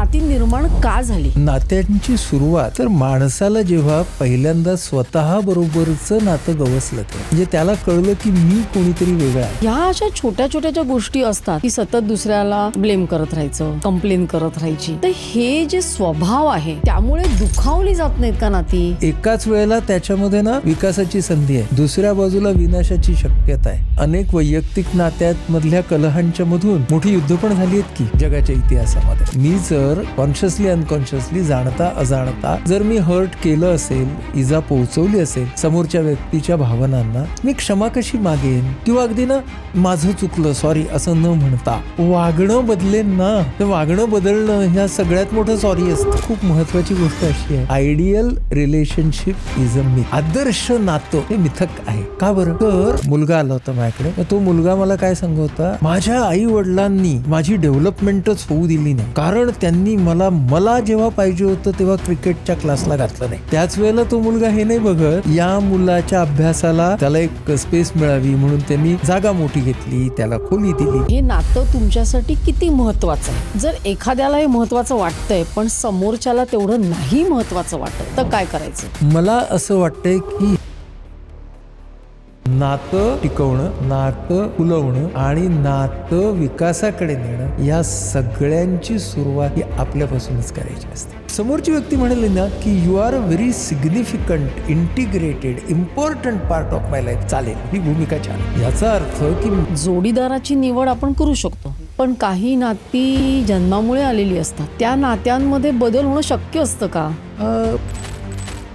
नाती निर्माण का झाली? नात्यांची सुरुवात तर माणसाला जेव्हा पहिल्यांदा स्वतः बरोबरचं नातं गवसलं ते म्हणजे त्याला कळलं की मी कोणीतरी वेगळा आहे. ह्या अशा छोट्या छोट्या ज्या गोष्टी असतात की सतत दुसऱ्याला ब्लेम करत राहायचं, कंप्लेन करत राहायची, तर हे जे स्वभाव आहे त्यामुळे दुखावली जात नाहीत का नाती? एकाच वेळेला त्याच्यामध्ये ना विकासाची संधी आहे, दुसऱ्या बाजूला विनाशाची शक्यता आहे. अनेक वैयक्तिक नात्यात मधल्या कलहांच्या मधून मोठी युद्ध पण झाली आहेत की जगाच्या इतिहासामध्ये. मी जर कॉन्शियसली अनकॉन्शियसली जाणता अजाणता जर मी हर्ट केलं असेल, इजा पोहोचवली असेल समोरच्या व्यक्तीच्या भावनांना, मी क्षमा कशी मागेन? किंवा अगदी ना माझं चुकलं सॉरी असं न म्हणता वागणं बदलेन ना, तर वागणं बदलणं ह्या सगळ्यात मोठं सॉरी असतं. खूप महत्वाची गोष्ट अशी आहे, ideal relationship is a myth. आदर्श नातं हे मिथक आहे. का बरं? तर मुलगा आला होता माझ्याकडे, तो मुलगा मला काय सांगत होता, माझ्या आई वडिलांनी माझी डेव्हलपमेंटच होऊ दिली नाही, कारण त्यांनी मला जेव्हा पाहिजे होतं तेव्हा क्रिकेटच्या क्लासला घातलं नाही. त्याच वेळेला तो मुलगा हे नाही बघत, या मुलाच्या अभ्यासाला त्याला एक स्पेस मिळावी म्हणून त्यांनी जागा मोठी घेतली, त्याला खोली दिली. हे नातं तुमच्यासाठी किती महत्वाचं आहे? जर एखाद्याला हे महत्वाचं वाटतंय पण समोरच्याला तेवढं नाही महत्वाचं वाटत, तर काय करायचं? मला असं वाटतंय की नातं टिकवणं, नातं फुलवणं आणि नातं विकासाकडे नेणं या सगळ्यांची सुरुवात ही आपल्यापासूनच करायची असते. समोरची व्यक्ती म्हणाली ना की you are a very significant, integrated, important part of my life, चालेल, ही भूमिका छान. याचा अर्थ की जोडीदाराची निवड आपण करू शकतो, पण काही नाती जन्मामुळे आलेली असतात. त्या नात्यांमध्ये बदल होणं शक्य असतं का?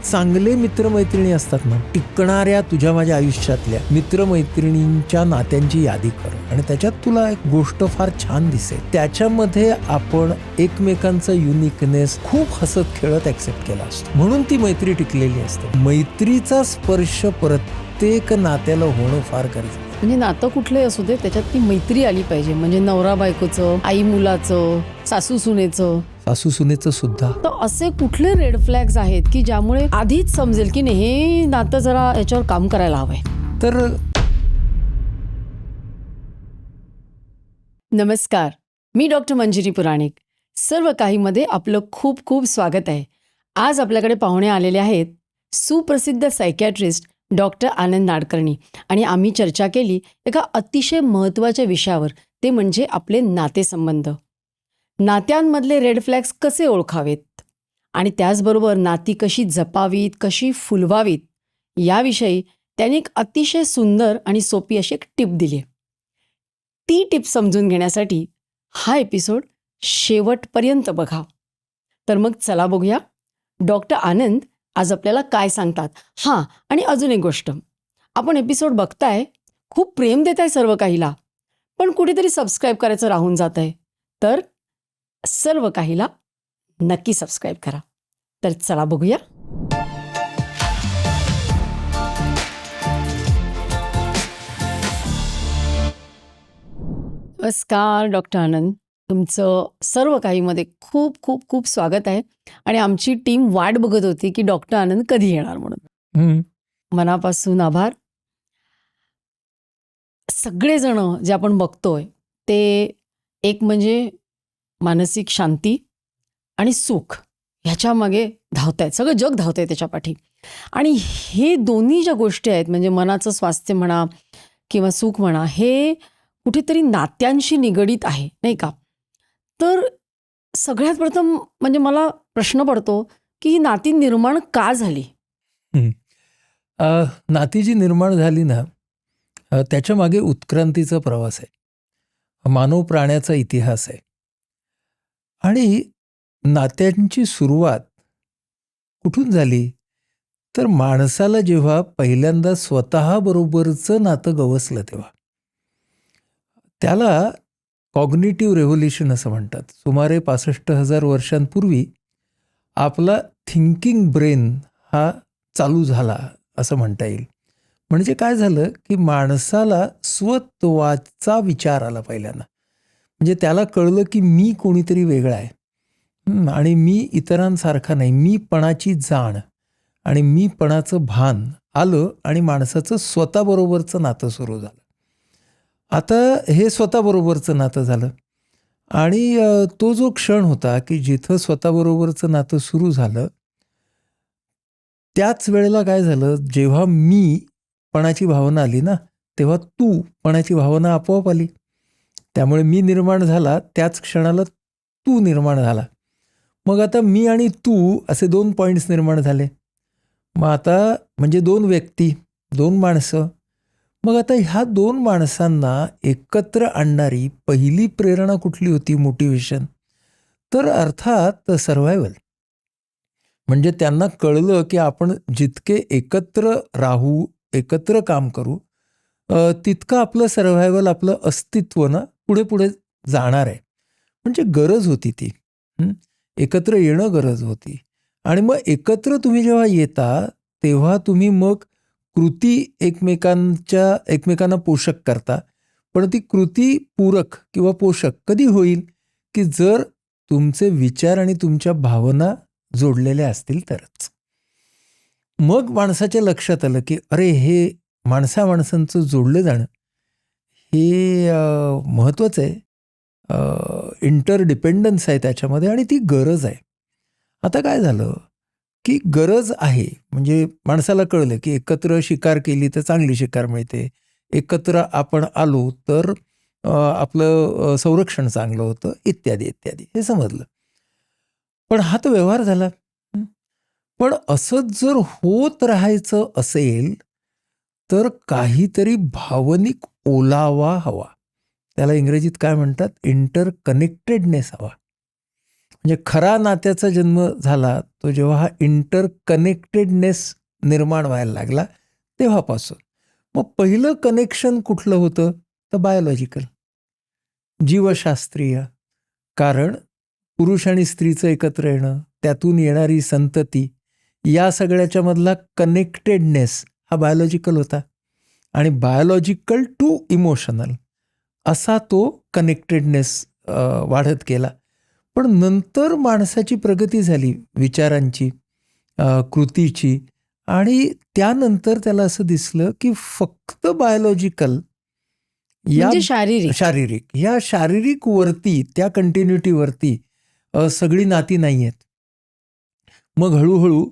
चांगले मित्रमैत्रिणी असतात ना, टिकणाऱ्या तुझ्या माझ्या आयुष्यातल्या मित्रमैत्रिणींच्या नात्यांची यादी कर आणि त्याच्यात तुला एक गोष्ट फार छान दिसेल. त्याच्यामध्ये आपण एकमेकांचा युनिकनेस खूप हसत खेळत ऍक्सेप्ट केला असतो, म्हणून ती मैत्री टिकलेली असते. मैत्रीचा स्पर्श प्रत्येक नात्याला होणं फार गरजेचं. म्हणजे नातं कुठलंही असू दे त्याच्यात ती मैत्री आली पाहिजे. म्हणजे नवरा बायकोचं, आई मुलाचं, सासू सुनेचं, सासू सुनेचं सुद्धा. तर असे कुठले रेड फ्लॅग्स आहेत की ज्यामुळे आधीच समजेल की नाही हे नातं जरा याच्यावर काम करायला हवंय? तर नमस्कार, मी डॉक्टर मंजिरी पुराणिक. सर्व काहीमध्ये आपलं खूप खूप स्वागत आहे. आज आपल्याकडे पाहुणे आलेले आहेत सुप्रसिद्ध सायकॅट्रिस्ट डॉक्टर आनंद नाडकर्णी, आणि आम्ही चर्चा केली एका अतिशय महत्त्वाच्या विषयावर, ते म्हणजे आपले नातेसंबंध. नात्यांमधले रेड फ्लॅग्स कसे ओळखावेत आणि त्याचबरोबर नाती कशी जपावीत, कशी फुलवावीत, याविषयी त्यांनी एक अतिशय सुंदर आणि सोपी अशी एक टिप दिली आहे. ती टिप समजून घेण्यासाठी हा एपिसोड शेवटपर्यंत बघा. तर मग चला बघूया डॉक्टर आनंद आज आपल्याला काय सांगतात. हां, आणि अजून एक गोष्ट, आपण एपिसोड बघताय, खूप प्रेम देताय सर्व काहीला, पण कुठेतरी सबस्क्राईब करायचं राहून जात आहे, तर सर्व काहीला नक्की सबस्क्राईब करा. तर चला बघूया. नमस्कार डॉक्टर आनंद, तुमचं सर्व काहीमध्ये खूप खूप खूप स्वागत आहे. आणि आमची टीम वाट बघत होती की डॉक्टर आनंद कधी येणार म्हणून. मनापासून आभार. सगळेजण जे आपण बघतोय ते एक म्हणजे मानसिक शांती आणि सुख ह्याच्या मागे धावतायत, सगळं जग धावतंय त्याच्या पाठी. आणि हे दोन्ही ज्या गोष्टी आहेत, म्हणजे मनाचं स्वास्थ्य म्हणा किंवा सुख म्हणा, हे कुठेतरी नात्यांशी निगडीत आहे, नाही का? तर सगळ्यात प्रथम म्हणजे मला प्रश्न पडतो की ही नाती निर्माण का झाली? नाती जी निर्माण झाली ना, त्याच्या मागे उत्क्रांतीचा प्रवास आहे, मानव प्राण्याचा इतिहास आहे. आणि नात्यांची सुरुवात कुठून झाली? तर माणसाला जेव्हा पहिल्यांदा स्वतः बरोबरचं नातं गवसलं तेव्हा. त्याला कॉग्निटिव्ह रेव्होल्युशन असं म्हणतात. सुमारे 65,000 वर्षांपूर्वी आपला थिंकिंग ब्रेन हा चालू झाला असं म्हणता येईल. म्हणजे काय झालं की माणसाला स्वत्वाचा विचार आला पहिल्यांदा. म्हणजे त्याला कळलं की मी कोणीतरी वेगळा आहे आणि मी इतरांसारखा नाही, मीपणाची जाण आणि मीपणाचं भान आलं आणि माणसाचं स्वतःबरोबरचं नातं सुरू झालं. आता हे स्वतःबरोबरचं नातं झालं. आणि तो जो क्षण होता की जिथं स्वतःबरोबरचं नातं सुरू झालं, त्याच वेळेला काय झालं, जेव्हा मी पणाची भावना आली ना, तेव्हा तू पणाची भावना आपोआप आली. त्यामुळे मी निर्माण झाला, त्याच क्षणाला तू निर्माण झाला. मग आता मी आणि तू असे 2 पॉइंट्स निर्माण झाले. मग आता म्हणजे 2 व्यक्ती, 2 माणसं. मग आता ह्या 2 माणसांना एकत्र आणणारी पहिली प्रेरणा कुठली होती, मोटिव्हेशन? तर अर्थात सर्व्हायव्हल. म्हणजे त्यांना कळलं की आपण जितके एकत्र राहू, एकत्र काम करू, तितकं आपलं सर्व्हायव्हल, आपलं अस्तित्व ना पुढे-पुढे जाणार आहे. म्हणजे गरज होती ती. एकत्र येणं गरज होती. आणि मग एकत्र तुम्ही जेव्हा येता, तेव्हा तुम्ही मग कृती एकमेकांना पोषक करता. पण ती कृती पूरक किंवा पोषक कधी होईल, की जर तुमचे विचार आणि तुमच्या भावना जोडलेल्या असतील तरच. मग माणसाच्या लक्षात आलं, की अरे हे माणसामाणसांचं जोडलं जाणं हे महत्त्वाचं आहे. इंटरडिपेंडन्स आहे त्याच्यामध्ये आणि ती गरज आहे. आता काय झालं, की गरज आहे म्हणजे माणसाला कळलं, की एकत्र शिकार केली तर चांगली शिकार मिळते. एकत्र आपण आलो तर आपलं संरक्षण चांगलं होतं, इत्यादी, इत्यादी. हे समजलं. पण हा तर व्यवहार झाला. पण असंच जर होत राहायचं असेल, तर काहीतरी भावनिक ओलावा हवा. त्याला इंग्रजीत काय म्हणतात, इंटरकनेक्टेडनेस हवा. म्हणजे खरा नात्याचा जन्म झाला तो जेव्हा हा इंटरकनेक्टेडनेस निर्माण व्हायला लागला तेव्हापासून. मग पहिलं कनेक्शन कुठलं होतं, तर बायोलॉजिकल, जीवशास्त्रीय. कारण पुरुष आणि स्त्रीचं एकत्र येणं, त्यातून येणारी संतती, या सगळ्याच्या मधला कनेक्टेडनेस हा बायोलॉजिकल होता. आणि बायोलॉजिकल टू इमोशनल असा तो कनेक्टेडनेस वाढत गेला. पण नंतर माणसाची प्रगती झाली, विचारांची, कृतीची. आणि त्यानंतर त्याला असं दिसलं की फक्त बायोलॉजिकल या म्हणजे शारीरिक. या शारीरिक वरती, त्या कंटिन्युटीवरती सगळी नाती नाही आहेत. मग हळूहळू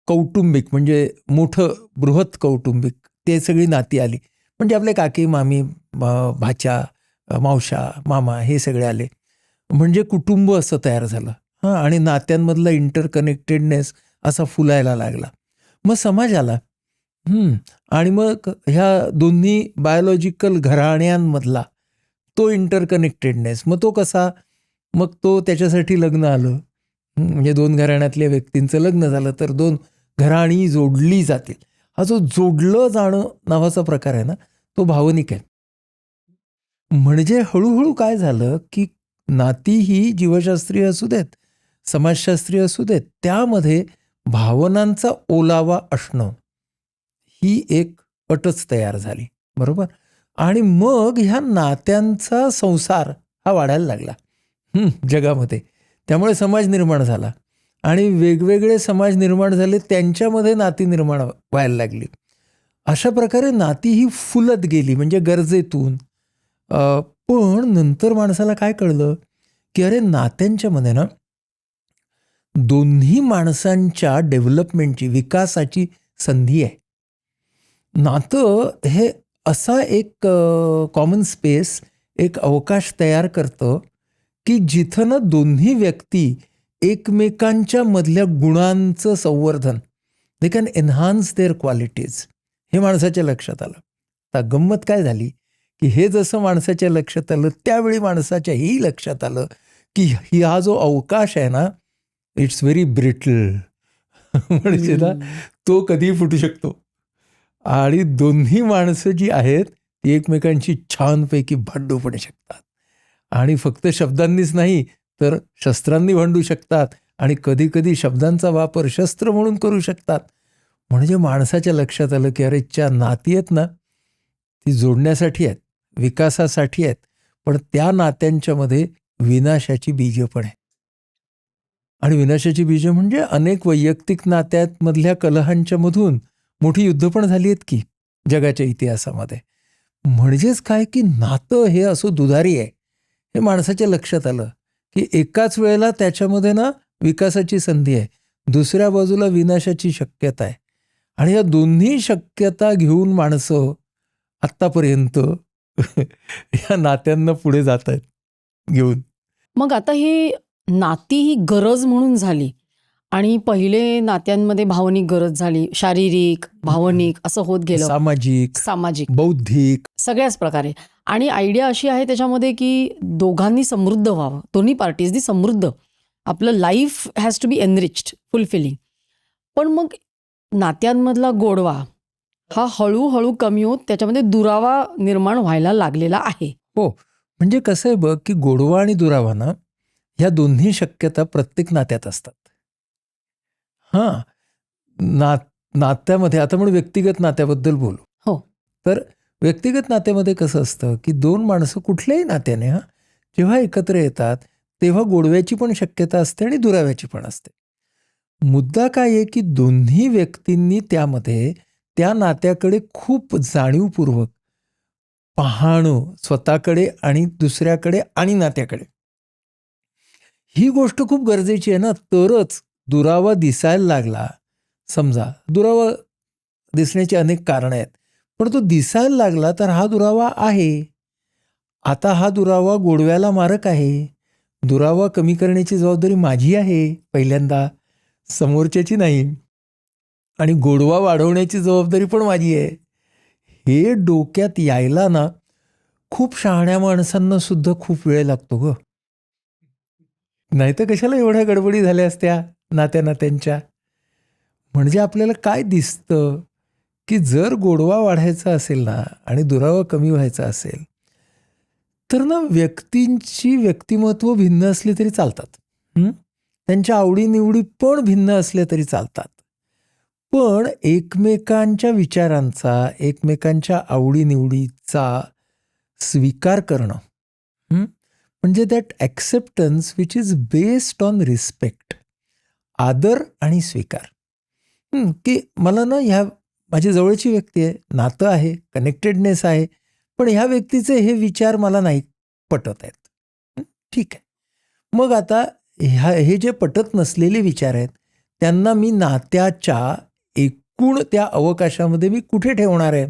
कौटुंबिक म्हणजे मोठं बृहत कौटुंबिक ते सगळी नाती आली. म्हणजे आपले काकी, मामी, भाच्या, मावशा, मामा हे सगळे आले. म्हणजे कुटुंब असं तयार झालं. आणि नात्यांमधला इंटरकनेक्टेडनेस असा फुलायला लागला. मग समाज आला. आणि मग ह्या दोन्ही बायोलॉजिकल घराण्यांमधला तो इंटरकनेक्टेडनेस, मग तो कसा, मग तो त्याच्यासाठी लग्न आलं. म्हणजे 2 घराण्यातल्या व्यक्तींचं लग्न झालं तर 2 घराणी जोडली जातील. हा जो जोडलं जाणं नावाचा प्रकार आहे ना, तो भावनिक आहे. म्हणजे हळूहळू काय झालं, की नाती ही जीवशास्त्रीय असू देत, समाजशास्त्रीय असू देत, त्यामध्ये भावनांचा ओलावा असणं ही एक अटच तयार झाली. बरोबर. आणि मग ह्या नात्यांचा संसार हा वाढायला लागला जगामध्ये. त्यामुळे समाज निर्माण झाला आणि वेगवेगळे समाज निर्माण झाले, त्यांच्यामध्ये नाती निर्माण व्हायला लागली. अशा प्रकारे नाती ही फुलत गेली म्हणजे गरजेतून. पण नंतर माणसाला काय कळलं, की अरे नात्यांच्या मध्ये ना दोन्ही माणसांच्या डेव्हलपमेंटची, विकासाची संधी आहे. नातं हे असा एक कॉमन स्पेस, एक अवकाश तयार करतं, की जिथं ना दोन्ही व्यक्ती एकमेकांच्या मधल्या गुणांचं संवर्धन, they can enhance their qualities, हे माणसाच्या लक्षात आलं. आता गंमत काय झाली, की हे जसं माणसाच्या लक्षात आलं, त्यावेळी माणसाच्याही लक्षात आलं, की हा जो अवकाश आहे ना, इट्स व्हेरी ब्रिटल. म्हणजे ना तो कधीही फुटू शकतो. आणि दोन्ही माणसं जी आहेत ती एकमेकांची छानपैकी भांडू पण शकतात. आणि फक्त शब्दांनीच नाही तर शस्त्रांनी भांडू शकतात आणि कधी कधी शब्दांचा वापर शस्त्र म्हणून करू शकतात. म्हणजे माणसाच्या लक्षात आलं की अरे च्या नाती आहेत ना, ती जोडण्यासाठी आहेत, विकासासाठी आहेत, पण त्या नात्यांच्या मध्ये विनाशाची बीजं पण आहेत. आणि विनाशाची बीजं म्हणजे अनेक वैयक्तिक नात्यांमधल्या कलहांच्या मधून मोठी युद्ध पण झाली आहेत की जगाच्या इतिहासामध्ये. म्हणजेच काय, की नातं हे असं दुधारी आहे, हे माणसाच्या लक्षात आलं की एकाच वेळेला त्याच्यामध्ये ना विकासाची संधी आहे, दुसऱ्या बाजूला विनाशाची शक्यता आहे. आणि या दोन्ही शक्यता घेऊन माणसं आत्तापर्यंत या नात्यांना पुढे जात आहेत घेऊन. मग आता ही नाती ही गरज म्हणून झाली आणि पहिले नात्यांमध्ये भावनिक गरज झाली, शारीरिक, भावनिक असं होत गेलं, सामाजिक, सामाजिक, बौद्धिक. सगळ्याच प्रकारे. आणि आयडिया अशी आहे त्याच्यामध्ये की दोघांनी समृद्ध व्हावं, दोन्ही पार्टीजनी समृद्ध, आपलं life has to be enriched, fulfilling. पण मग नात्यांमधला गोडवा हा हळूहळू कमी होत त्याच्यामध्ये दुरावा निर्माण व्हायला लागलेला आहे. हो, म्हणजे कसं आहे बघ की गोडवा आणि दुरावा ना ह्या दोन्ही शक्यता प्रत्येक नात्यात असतात. हां, नात्यामध्ये आता आपण व्यक्तिगत नात्याबद्दल बोलू. हो. तर व्यक्तिगत नात्यामध्ये कसं असतं की दोन माणसं कुठल्याही नात्याने जेव्हा एकत्र येतात तेव्हा गोडव्याची पण शक्यता असते आणि दुराव्याची पण असते. मुद्दा काय आहे की दोन्ही व्यक्तींनी त्यामध्ये त्या नात्याकडे खूप जाणीवपूर्वक पाहणं, स्वतःकडे आणि दुसऱ्याकडे आणि नात्याकडे. ही गोष्ट खूप गरजेची आहे ना, तरच दुरावा दिसायला लागला. समजा दुरावा दिसण्याची अनेक कारणं आहेत, पण तो दिसायला लागला तर हा दुरावा आहे. आता हा दुरावा गोडव्याला मारक आहे. दुरावा कमी करण्याची जबाबदारी माझी आहे पहिल्यांदा, समोरच्याची नाही. आणि गोडवा वाढवण्याची जबाबदारी पण माझी आहे. हे डोक्यात यायला ना खूप शहाण्या माणसांना सुद्धा खूप वेळ लागतो ग. नाहीतर कशाला एवढ्या गडबडी झाल्या असत्या नात्यांच्या. म्हणजे आपल्याला काय दिसतं की जर गोडवा वाढायचा असेल ना आणि दुरावा कमी व्हायचा असेल तर ना व्यक्तींची व्यक्तिमत्व भिन्न असली तरी चालतात. त्यांच्या आवडीनिवडी पण भिन्न असल्या तरी चालतात. पण एकमेकांच्या विचारांचा, एकमेकांच्या आवडीनिवडीचा स्वीकार करणं, म्हणजे that acceptance which is based on respect, आदर आणि स्वीकार. की मला ना ह्या माझी जवळची व्यक्ती आहे, नातं आहे, कनेक्टेडनेस आहे, पण ह्या व्यक्तीचे हे विचार मला नाही पटत आहेत. ठीक आहे. मग आता हे जे पटत नसलेले विचार आहेत त्यांना मी नात्याच्या एकूण त्या अवकाशामध्ये मी कुठे ठेवणार आहे?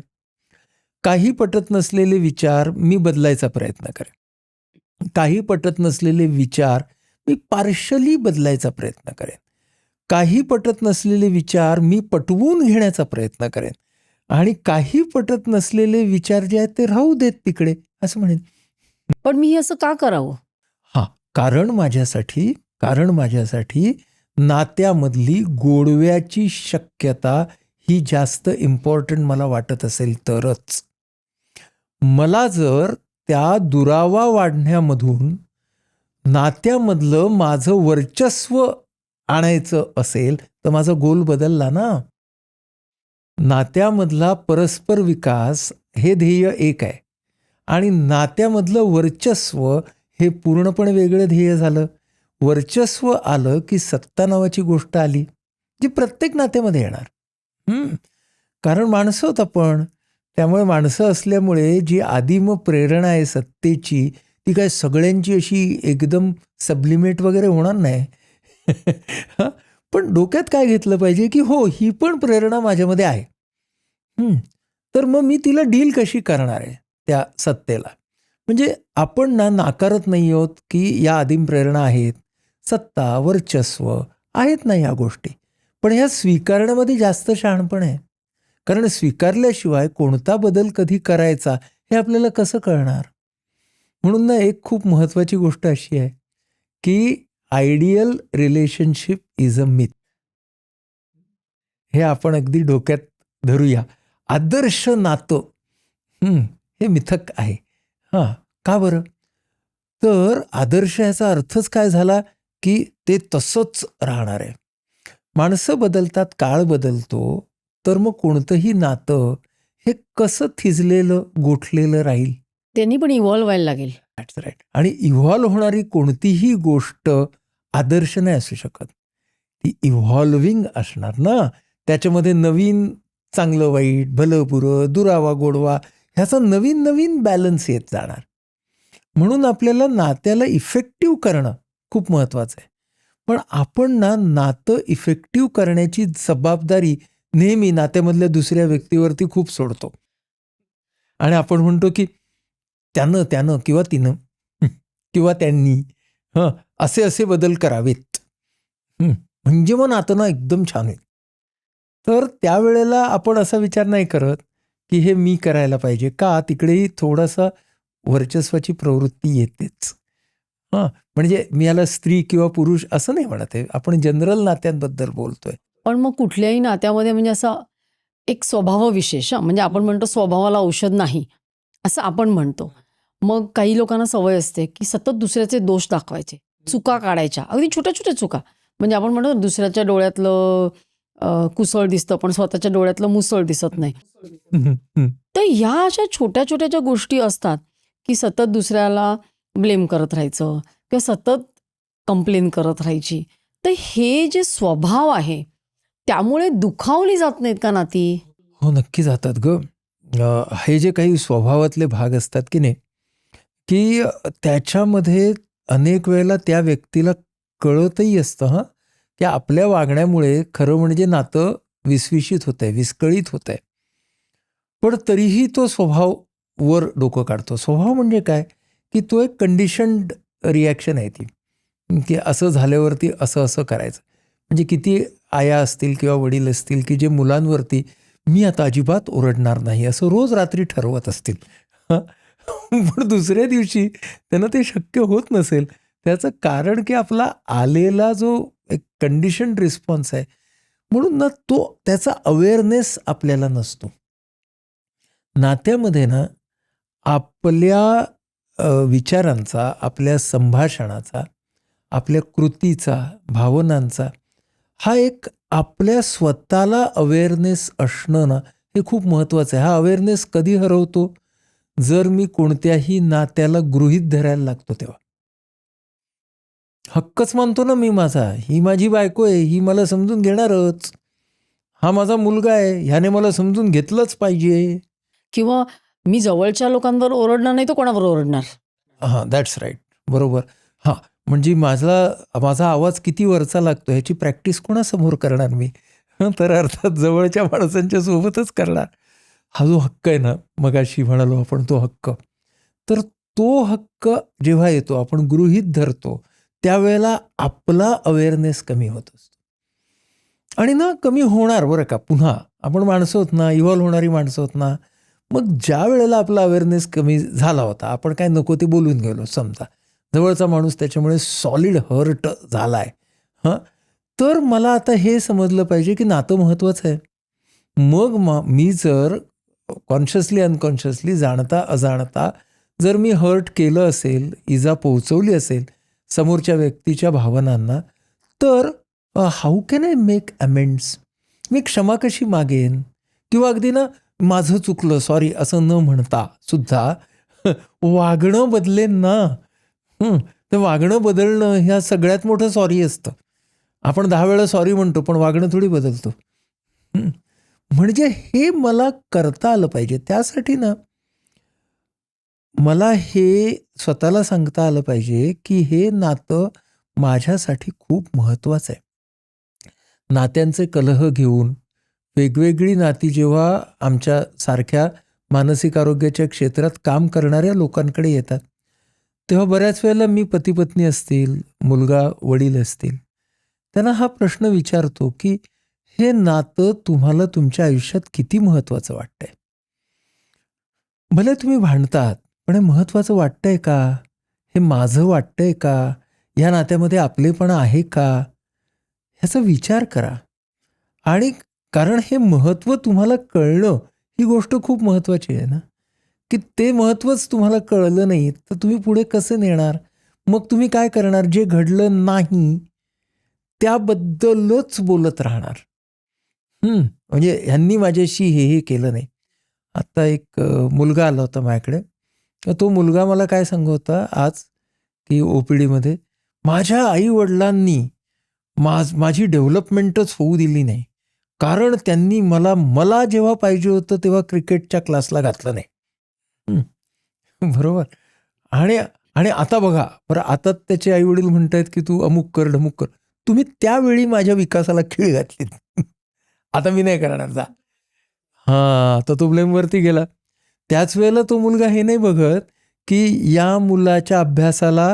काही पटत नसलेले विचार मी बदलायचा प्रयत्न करेन. काही पटत नसलेले विचार मी पार्शली बदलायचा प्रयत्न करेन. काही पटत नसलेले विचार मी पटवून घेण्याचा प्रयत्न करेन. आणि काही पटत नसलेले विचार जे आहेत ते राहू देत तिकडे, असं म्हणेन. पण मी असं का करावं? कारण माझ्यासाठी नात्यामधली गोडव्याची शक्यता ही जास्त इम्पॉर्टंट मला वाटत असेल तरच. मला जर त्या दुरावा वाढण्यामधून नात्यामधलं माझं वर्चस्व आणायचं असेल तर माझा गोल बदलला ना. नात्यामधला परस्पर विकास हे ध्येय एक आहे आणि नात्यामधलं वर्चस्व हे पूर्णपणे वेगळं ध्येय झालं. वर्चस्व आलं की सत्ता नावाची गोष्ट आली जी प्रत्येक नात्यामध्ये येणार. कारण माणसं होत आपण, त्यामुळे माणसं असल्यामुळे जी आदिम प्रेरणा आहे सत्तेची ती काय सगळ्यांची अशी एकदम सबलिमेट वगैरे होणार नाही. पण डोक्यात काय घेतलं पाहिजे की हो, ही पण प्रेरणा माझ्यामध्ये आहे. तर मग मी तिला डील कशी करणार आहे त्या सत्तेला? म्हणजे आपण नाकारत नाही आहोत की या आदिम प्रेरणा आहेत, सत्ता, वर्चस्व आहेत ना ह्या गोष्टी, पण ह्या स्वीकारण्यामध्ये जास्त शहाणपण आहे. कारण स्वीकारल्याशिवाय कोणता बदल कधी करायचा हे आपल्याला कसं कळणार? म्हणून ना एक खूप महत्त्वाची गोष्ट अशी आहे की ideal relationship is a myth. हे आपण अगदी डोक्यात धरूया. आदर्श नातं हे मिथक आहे. का बरं? तर आदर्श याचा अर्थच काय झाला की ते तसंच राहणार आहे. माणसं बदलतात, काळ बदलतो, तर मग कोणतंही नातं हे कसं थिजलेलं, गोठलेलं राहील? त्यांनी पण इव्हॉल्व्ह व्हायला लागेल. That's right. आणि इव्हॉल्व्ह होणारी कोणतीही गोष्ट आदर्श नाही असू शकत. ती इव्हॉल्विंग असणार ना. त्याच्यामध्ये नवीन चांगलं वाईट, भलं बुरं, दुरावा गोडवा ह्याचा नवीन नवीन बॅलन्स येत जाणार. म्हणून आपल्याला नात्याला इफेक्टिव्ह करणं खूप महत्त्वाचं आहे. पण आपण नातं इफेक्टिव्ह करण्याची जबाबदारी नेहमी नात्यामधल्या दुसऱ्या व्यक्तीवरती खूप सोडतो. आणि आपण म्हणतो की त्यानं किंवा तिनं किंवा त्यांनी असे असे बदल करावेत, म्हणजे मग नातं एकदम छान होईल. तर त्यावेळेला आपण असा विचार नाही करत की हे मी करायला पाहिजे का, तिकडेही थोडासा वर्चस्वाची प्रवृत्ती येतेच. म्हणजे मी याला स्त्री किंवा पुरुष असं नाही म्हणत आहे, आपण जनरल नात्यांबद्दल बोलतोय. पण मग कुठल्याही नात्यामध्ये म्हणजे असा एक स्वभाव विशेष, म्हणजे आपण म्हणतो स्वभावाला औषध नाही असं आपण म्हणतो. मग काही लोकांना सवय असते की सतत दुसऱ्याचे दोष दाखवायचे, चुका काढायच्या, अगदी छोट्या छोट्या चुका. म्हणजे आपण म्हणतो दुसऱ्याच्या डोळ्यातलं कुसळ दिसतं पण स्वतःच्या डोळ्यातलं मुसळ दिसत नाही. तर ह्या अशा छोट्या छोट्या ज्या गोष्टी असतात की सतत दुसऱ्याला ब्लेम करत राहायचं किंवा सतत कंप्लेन करत राहायची, तर हे जे स्वभाव आहे त्यामुळे दुखावली जात नाहीत का नाती? हो, नक्की जातात ग. हे जे काही स्वभावातले भाग असतात की नाही, की त्याच्यामध्ये अनेक वेळेला त्या व्यक्तीला कळतही असतं की आपल्या वागण्यामुळे खरं म्हणजे नातं विस्कळीत होत आहे. पण तरीही तो स्वभाव वर डोकं काढतो. स्वभाव म्हणजे काय, की तो एक कंडिशन्ड रिॲक्शन आहे ती, की असं झाल्यावरती असं असं करायचं. म्हणजे किती आया असतील किंवा वडील असतील की जे मुलांवरती मी आता अजिबात ओरडणार नाही असं रोज रात्री ठरवत असतील, पण दुसऱ्या दिवशी त्यांना ते शक्य होत नसेल. त्याचं कारण की आपला आलेला जो एक कंडिशन रिस्पॉन्स आहे, म्हणून तो त्याचा अवेअरनेस आपल्याला नसतो. नात्यामध्ये आपल्या विचारांचा, आपल्या संभाषणाचा, आपल्या कृतीचा, भावनांचा हा एक आपल्या स्वतःला अवेअरनेस असणं हे खूप महत्त्वाचं आहे. हा अवेअरनेस कधी हरवतो, जर मी कोणत्याही नात्याला गृहीत धरायला लागतो तेव्हा. हक्कच मानतो मी माझा, ही माझी बायको आहे, ही मला समजून घेणारच, हा माझा मुलगा आहे, ह्याने मला समजून घेतलंच पाहिजे. किंवा मी जवळच्या लोकांवर ओरडणार नाही, तो कोणावर ओरडणार? दॅट्स राईट, बरोबर. म्हणजे माझा आवाज किती वरचा लागतो ह्याची प्रॅक्टिस कोणासमोर करणार मी? तर अर्थात जवळच्या माणसांच्या सोबतच करणार. हा जो हक्क आहे मगाशी म्हणालो आपण तो हक्क, तर तो हक्क जेव्हा येतो, आपण गृहीत धरतो, त्यावेळेला आपला अवेअरनेस कमी होत असतो. आणि कमी होणार बरं का. पुन्हा आपण माणसं होत इव्हॉल्व्ह होणारी माणसं होत मग ज्या वेळेला आपला अवेअरनेस कमी झाला होता, आपण काय नको ते बोलून गेलो, समजा जवळचा माणूस त्याच्यामुळे सॉलिड हर्ट झालाय, तर मला आता हे समजलं पाहिजे की नातं महत्त्वाचं आहे. मग मी जर कॉन्शियसली अनकॉन्शियसली, जाणता अजाणता जर मी हर्ट केलं असेल, इजा पोहोचवली असेल समोरच्या व्यक्तीच्या भावनांना, तर how can I make amends? मी क्षमा कशी मागेन? किंवा अगदी माझं चुकलं, सॉरी असं न म्हणता सुद्धा वागणं बदलेन तर वागणं बदलणं ह्या सगळ्यात मोठं सॉरी असतं. आपण 10 वेळा सॉरी म्हणतो, पण वागणं थोडी बदलतो. म्हणजे हे मला करता आलं पाहिजे. त्यासाठी मला हे स्वतःला सांगता आलं पाहिजे की हे नातं माझ्यासाठी खूप महत्त्वाचं आहे. नात्यांचे कलह घेऊन वेगवेगळी नाती जेव्हा आमच्या सारख्या मानसिक आरोग्याच्या क्षेत्रात काम करणाऱ्या लोकांकडे येतात, तेव्हा बऱ्याच वेळेला मी पती-पत्नी असतील, मुलगा वडील असतील, त्यांना हा प्रश्न विचारतो की हे नातं तुम्हाला तुमच्या आयुष्यात किती महत्त्वाचं वाटतंय? भले तुम्ही भांडतात, पण हे महत्त्वाचं वाटतंय का? हे माझं वाटतंय का? या नात्यामध्ये आपलेपणा आहे का? ह्याचा विचार करा. आणि कारण हे महत्त्व तुम्हाला कळणं ही गोष्ट खूप महत्त्वाची आहे की ते महत्त्वच तुम्हाला कळलं नाही तर तुम्ही पुढे कसे नेणार? मग तुम्ही काय करणार? जे घडलं नाही त्याबद्दलच बोलत राहणार. म्हणजे ह्यांनी माझ्याशी हे केलं नाही. आता एक मुलगा आला होता माझ्याकडे, तर तो मुलगा मला काय सांगत होता आज की OPDमध्ये, माझ्या आईवडिलांनी माझी डेव्हलपमेंटच होऊ दिली नाही, कारण त्यांनी मला जेव्हा पाहिजे होतं तेव्हा क्रिकेटच्या क्लासला घातलं नाही. बरोबर. आणि आता बघा बरं, आता त्याचे आई वडील म्हणतायत की तू अमुक कर ढमुक कर. तुम्ही त्यावेळी माझ्या विकासाला खीळ घातलीत. आता मी नाही करणार जा. हां, तर तो ब्लेमवरती गेला. त्याच वेळेला तो मुलगा हे नाही बघत की या मुलाच्या अभ्यासाला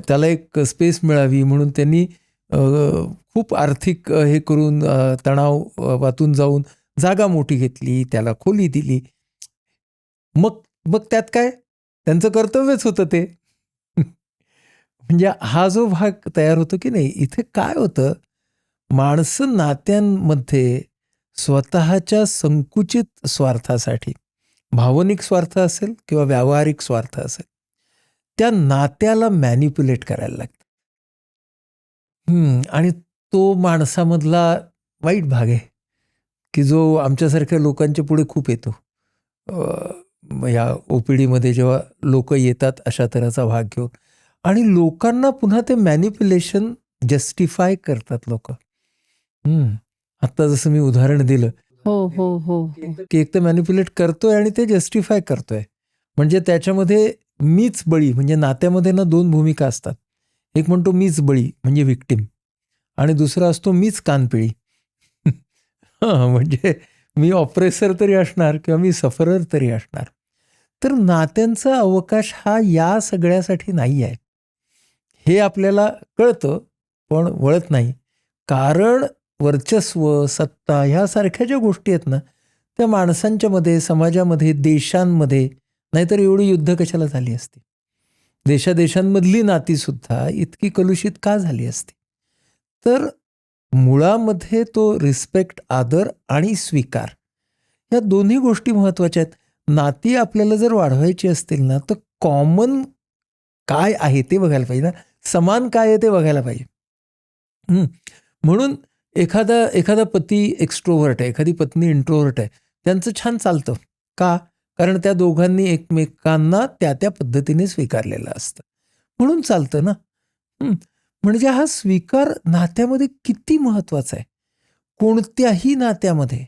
त्याला एक स्पेस मिळावी म्हणून त्यांनी खूप आर्थिक हे करून तणाव वातून जाऊन जागा मोठी घेतली, त्याला खोली दिली. मग मग त्यात काय? त्यांचं कर्तव्यच होतं ते. म्हणजे हा जो भाग तयार होतो की नाही, इथे काय होतं, माणसं नात्यांमध्ये स्वतःच्या संकुचित स्वार्थासाठी, भावनिक स्वार्थ असेल किंवा व्यावहारिक स्वार्थ असेल, त्या नात्याला मॅनिप्युलेट करायला लागतात. आणि तो माणसामधला वाईट भाग आहे, की जो आमच्यासारख्या लोकांच्या पुढे खूप येतो. या OPDमध्ये जेव्हा लोक येतात अशा तऱ्हेचा भाग घेऊन, आणि लोकांना पुन्हा ते मॅनिप्युलेशन जस्टिफाय करतात लोक. आत्ता जसं मी उदाहरण दिलं हो हो हो हो. की एक तर मॅनिप्युलेट करतोय आणि ते जस्टिफाय करतोय. म्हणजे त्याच्यामध्ये मीच बळी, म्हणजे नात्यामध्ये ना 2 भूमिका असतात. एक म्हणतो मीच बळी म्हणजे व्हिक्टिम, आणि दुसरा असतो मीच कानपिळी. म्हणजे मी ऑप्रेसर तरी असणार किंवा मी सफरर तरी असणार. तर नात्यांचा अवकाश हा या सगळ्यासाठी नाही आहे. हे आपल्याला कळतं पण वळत नाही. कारण वर्चस्व, सत्ता ह्यासारख्या ज्या गोष्टी आहेत ना, त्या माणसांच्या मध्ये, समाजामध्ये, देशांमध्ये, नाहीतर एवढी युद्ध कशाला झाली असती. देशादेशांमधली नातीसुद्धा इतकी कलुषित का झाली असती. तर मुळामध्ये तो रिस्पेक्ट, आदर आणि स्वीकार, या दोन्ही गोष्टी महत्त्वाच्या आहेत. नाती आपल्याला जर वाढवायची असतील ना, तर कॉमन काय आहे ते बघायला पाहिजे ना, समान काय आहे ते बघायला पाहिजे. म्हणून एखादा पती एक्स्ट्रोव्हर्ट आहे, एखादी पत्नी इंट्रोव्हर्ट आहे, त्यांचं छान चालतं. का? कारण त्या दोघांनी एकमेकांना त्या त्या पद्धतीने स्वीकारलेलं असतं, म्हणून चालतं ना. म्हणजे हा स्वीकार नात्यामध्ये किती महत्त्वाचा आहे. कोणत्याही नात्यामध्ये,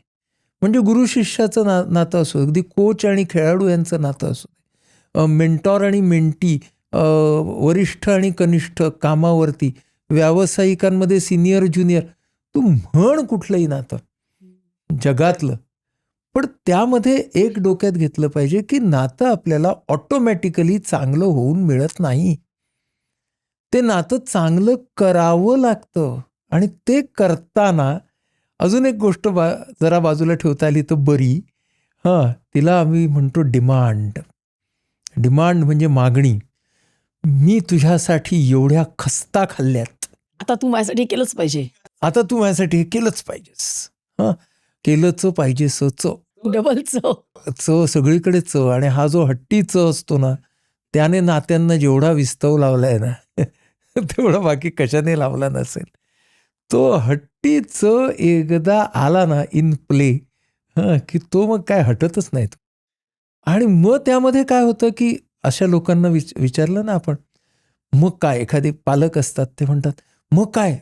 म्हणजे गुरु शिष्याचं नातं असो, अगदी कोच आणि खेळाडू यांचं नातं असो, मेंटॉर आणि मेंटी, वरिष्ठ आणि कनिष्ठ कामावरती, व्यावसायिकांमध्ये सिनियर ज्युनियर, तू म्हण कुठलंही नातं जगातलं, पण त्यामध्ये एक डोक्यात घेतलं पाहिजे की नातं आपल्याला ऑटोमॅटिकली चांगलं होऊन मिळत नाही. ते नातं चांगलं करावं लागतं, आणि ते करताना अजून एक गोष्ट जरा बाजूला ठेवता आली तर बरी. तिला आम्ही म्हणतो डिमांड. डिमांड म्हणजे मागणी. मी तुझ्यासाठी एवढ्या खस्ता खाल्ल्यात, आता तू माझ्यासाठी केलंच पाहिजे. आता तू माझ्यासाठी हे केलंच पाहिजेस. केलंच पाहिजेस. डबल चव. च सगळीकडे च. आणि हा जो हट्टी च असतो ना, त्याने नात्यांना जेवढा विस्तव लावलाय ना, तेवढा बाकी कशाने लावला नसेल. तो हट्टी च एकदा आला ना इन प्ले, की तो मग काय हटतच नाही तो. आणि मग त्यामध्ये काय होतं की अशा लोकांना विचारलं ना आपण, मग काय, एखादे पालक असतात ते म्हणतात, मग काय,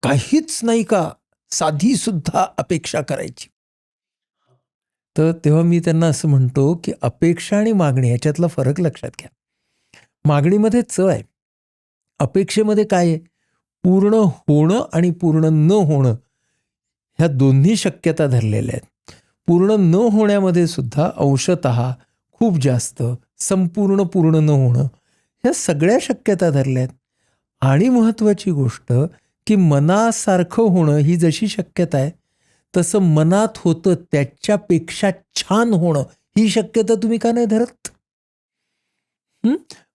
काहीच नाही का, साधी सुद्धा अपेक्षा करायची. तर तेव्हा मी त्यांना असं म्हणतो की अपेक्षा आणि मागणी याच्यातला फरक लक्षात घ्या. मागणीमध्ये च आहे, अपेक्षेमध्ये काय आहे, पूर्ण होणं आणि पूर्ण न होणं ह्या दोन्ही शक्यता धरलेल्या आहेत. पूर्ण न होण्यामध्ये सुद्धा अंशतः, खूप जास्त, संपूर्ण पूर्ण न होणं, ह्या सगळ्या शक्यता धरल्या आहेत. आणि महत्त्वाची गोष्ट की मनासारखं होणं ही जशी शक्यता आहे, तसं मनात होतं त्याच्यापेक्षा छान होणं ही शक्यता तुम्ही का नाही धरत?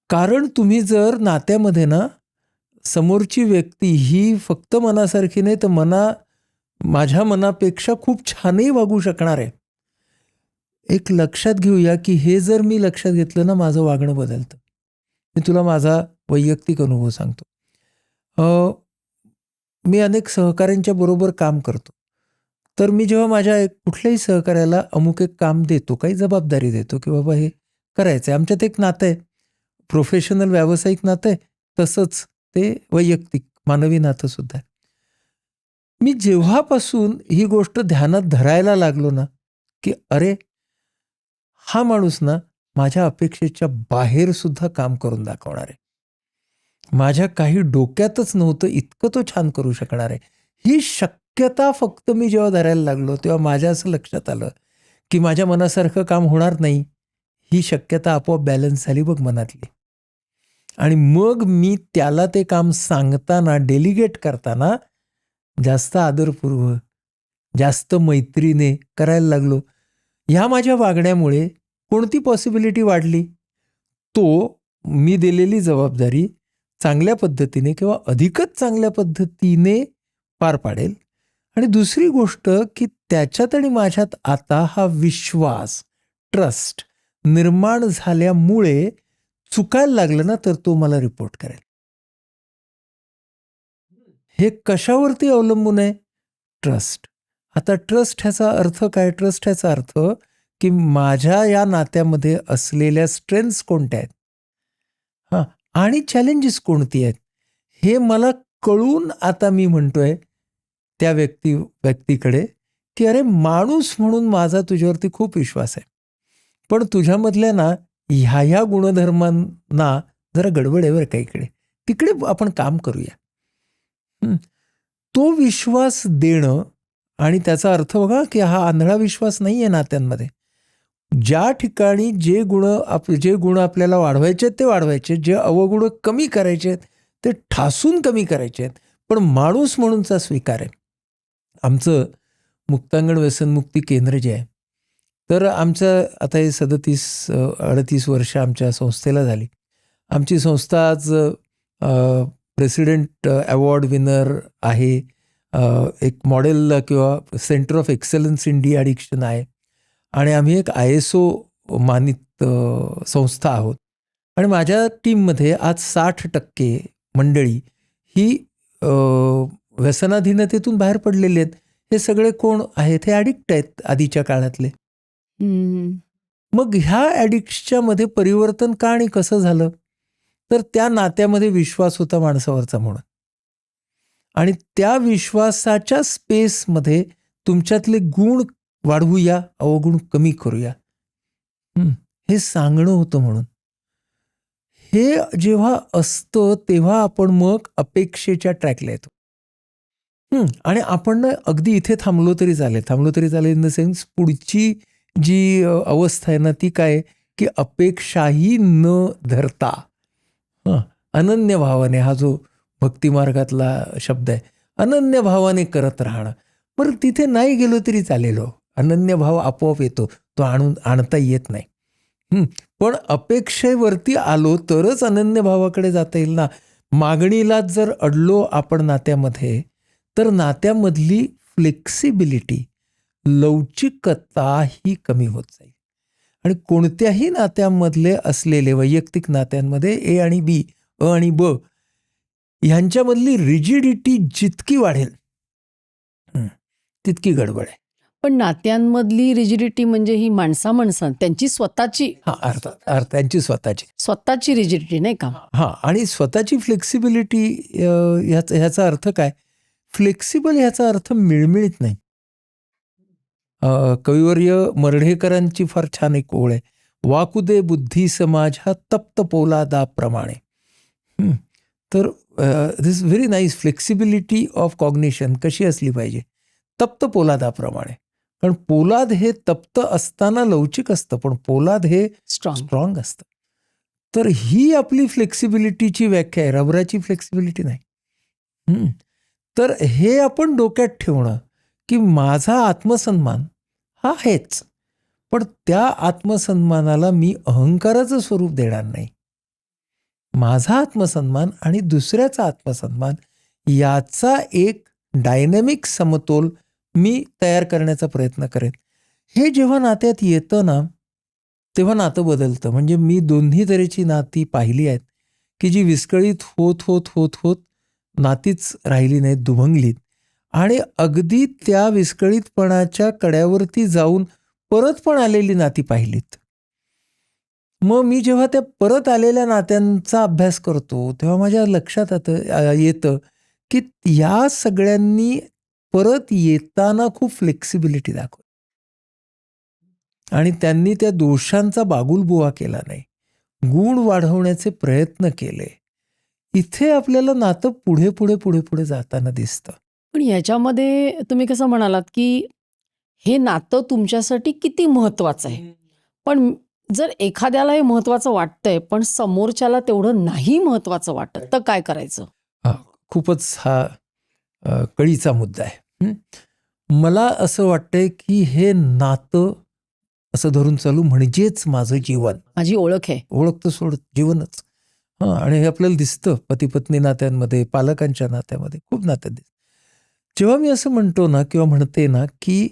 कारण तुम्ही जर नात्यामध्ये ना, समोरची व्यक्ती ही फक्त मनासारखी नाही तर माझ्या मनापेक्षा खूप छानही वागू शकणार आहे. एक लक्षात घेऊया की हे जर मी लक्षात घेतलं ना, माझं वागणं बदलतं. मी तुला माझा वैयक्तिक अनुभव सांगतो. मी अनेक सहकाऱ्यांच्या बरोबर काम करतो. तर मी जेव्हा माझ्या कुठल्याही सहकार्याला अमुक एक काम देतो, काही जबाबदारी देतो की बाबा हे करायचं आहे, आमच्यात एक नातं आहे, प्रोफेशनल व्यावसायिक नातं आहे, तसंच ते वैयक्तिक मानवी नातं सुद्धा आहे. मी जेव्हापासून ही गोष्ट ध्यानात धरायला लागलो ना, की अरे हा माणूस ना माझ्या अपेक्षेच्या बाहेर सुद्धा काम करून दाखवणार आहे. माझ्या काही डोक्यातच नव्हतं इतकं तो छान करू शकणार आहे. ही शक्यता फक्त मी जेव्हा धरायला लागलो तेव्हा माझ्या असं लक्षात आलं की माझ्या मनासारखं काम होणार नाही. ही शक्यता आपोआप बॅलन्स झाली बघ मनातली. आणि मग मी त्याला ते काम सांगताना, डेलिगेट करताना जास्त आदरपूर्वक, जास्त मैत्रीने करायला लागलो. ह्या माझ्या वागण्यामुळे कोणती पॉसिबिलिटी वाढली? तो मी दिलेली जबाबदारी चांगल्या पद्धतीने किंवा अधिकच चांगल्या पद्धतीने पार पाडेल. आणि दुसरी गोष्ट की त्याच्यात आणि माझ्यात आता हा विश्वास, ट्रस्ट निर्माण झाल्यामुळे चुकायला लागलं ना तर तो मला रिपोर्ट करेल. हे कशावरती अवलंबून आहे? ट्रस्ट. आता ट्रस्ट ह्याचा अर्थ काय? ट्रस्ट ह्याचा अर्थ की माझ्या या नात्यामध्ये असलेल्या स्ट्रेंथ्स कोणत्या आहेत, हां, आणि चॅलेंजेस कोणती आहेत, हे मला कळून आता मी म्हणतोय त्या व्यक्तीकडे की अरे माणूस म्हणून माझा तुझ्यावरती खूप विश्वास आहे, पण तुझ्यामधल्या ना ह्या गुणधर्मांना जरा गडबड आहे बरं का, तिकडे आपण काम करूया. तो विश्वास देणं. आणि त्याचा अर्थ बघा की हा आंधळा विश्वास नाही आहे नात्यांमध्ये. ज्या ठिकाणी जे गुण आपल्याला वाढवायचे आहेत ते वाढवायचे, जे अवगुण कमी करायचे आहेत ते ठासून कमी करायचे आहेत, पण माणूस म्हणूनचा स्वीकार आहे. आमचं मुक्तांगण व्यसनमुक्ती केंद्र जे आहे, तर आमचं आता हे 37-38 वर्ष आमच्या संस्थेला झाली. आमची संस्था आज प्रेसिडेंट अवॉर्ड विनर आहे. एक मॉडेल किंवा centre of excellence in D addiction आहे. आणि आम्ही एक ISO मानित संस्था आहोत. आणि माझ्या टीममध्ये आज 60% मंडळी ही व्यसनाधीनतेतून बाहेर पडलेली आहेत. हे सगळे कोण आहेत? हे ॲडिक्ट आहेत आधीच्या काळातले. मग ह्या ॲडिक्टच्या मध्ये परिवर्तन का आणि कसं झालं? तर त्या नात्यामध्ये विश्वास होता माणसावरचा म्हणून. आणि त्या विश्वासाच्या स्पेसमध्ये तुमच्यातले गुण वाढवूया, अवगुण कमी करूया, हे सांगणं होतं म्हणून. हे जेव्हा असतं तेव्हा आपण मग अपेक्षेच्या ट्रॅकला येतो. आणि आपण अगदी इथे थांबलो तरी चालेल इन द सेन्स पुढची जी अवस्था आहे ना ती काय की अपेक्षाही न धरता अनन्य भावाने, हा जो भक्तिमार्गातला शब्द आहे, अनन्य भावाने करत राहणं. बरं तिथे नाही गेलो तरी चालेल, अनन्य भाव आपोआप येतो, तो आणता येत नाही. पण अपेक्षेवरती आलो तरच अनन्य भावाकडे जाता येईल ना. मागणीलाच जर अडलो आपण नात्यामध्ये तर नात्यामधली फ्लेक्सिबिलिटी, लवचिकता ही कमी होत जाईल. आणि कोणत्याही नात्यामधले असलेले वैयक्तिक नात्यांमध्ये A आणि B, अ आणि ब ह्यांच्यामधली रिजिडिटी जितकी वाढेल तितकी गडबड आहे. पण नात्यांमधली रिजिडिटी म्हणजे ही माणसं त्यांची स्वतःची, अर्थात त्यांची स्वतःची रिजिडिटी नाही का? आणि स्वतःची फ्लेक्सिबिलिटी. ह्याचा अर्थ काय? फ्लेक्सिबल ह्याचा अर्थ मिळमिळीत नाही. कविवर्य मर्ढेकरांची फार छान एक ओळ आहे, वाकुदे बुद्धी समाजा तप्त पोलादाप्रमाणे. तर this very nice. Flexibility of cognition कशी असली पाहिजे? तप्त पोलादाप्रमाणे. कारण पोलाद हे तप्त असताना लवचिक असतं, पण पोलाद हे स्ट्रॉंग असतं. तर ही आपली फ्लेक्सिबिलिटीची व्याख्या आहे, रबराची फ्लेक्सिबिलिटी नाही. तर हे आपण डोक्यात ठेवणं की माझा आत्मसन्मान हा आहेच, पण त्या आत्मसन्मानाला मी अहंकाराचं स्वरूप देणार नाही. माझा आत्मसन्मान आणि दुसऱ्याचा आत्मसन्मान याचा एक डायनॅमिक समतोल मी तयार करण्याचा प्रयत्न करेन. हे जेव्हा नात्यात येतं ना तेव्हा नातं बदलतं. म्हणजे मी दोन्ही तऱ्हेची नाती पाहिली आहेत की जी विस्कळीत होत होत होत होत नातीच राहिली नाहीत, दुभंगलीत, आणि अगदी त्या विस्कळीतपणाच्या कड्यावरती जाऊन परत पण आलेली नाती पाहिलीत. मग मी जेव्हा त्या परत आलेल्या नात्यांचा अभ्यास करतो तेव्हा माझ्या लक्षात येतं की या सगळ्यांनी परत येताना खूप फ्लेक्सिबिलिटी दाखवली. आणि त्यांनी त्या दोषांचा बागुलबुवा केला नाही, गुण वाढवण्याचे प्रयत्न केले, इथे आपल्याला नातं पुढे पुढे पुढे पुढे जाताना दिसतं. पण याच्यामध्ये तुम्ही कसं म्हणालात की हे नातं तुमच्यासाठी किती महत्वाचं आहे, पण जर एखाद्याला हे महत्वाचं वाटतंय पण समोरच्याला तेवढं नाही महत्वाचं वाटत, तर काय करायचं? खूपच हा कळीचा मुद्दा आहे. मला असं वाटतंय की हे नातं असं धरून चालू म्हणजेच माझं जीवन, माझी ओळख आहे. ओळख तर सोड, जीवनच. आणि हे आपल्याला दिसतं पती पत्नी नात्यांमध्ये, पालकांच्या नात्यामध्ये, खूप नात्यात दिसतं. जेव्हा मी असं म्हणतो ना किंवा म्हणते ना की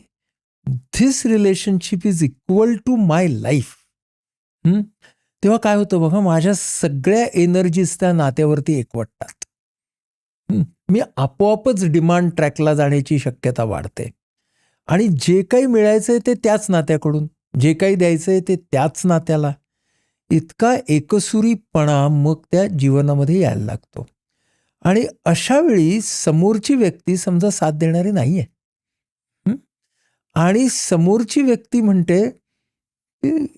this relationship is equal to my life, तेव्हा काय होतं बघा, माझ्या सगळ्या एनर्जीज त्या नात्यावरती एकवटतात. मी आपोआपच डिमांड ट्रॅकला जाण्याची शक्यता वाढते आणि जे काही मिळायचंय ते त्याच नात्याकडून, जे काही द्यायचंय ते त्याच नात्याला, इतका एकसुरीपणा मग त्या जीवनामध्ये यायला लागतो. आणि अशा वेळी समोरची व्यक्ती समजा साथ देणारी नाहीये, आणि समोरची व्यक्ती म्हणते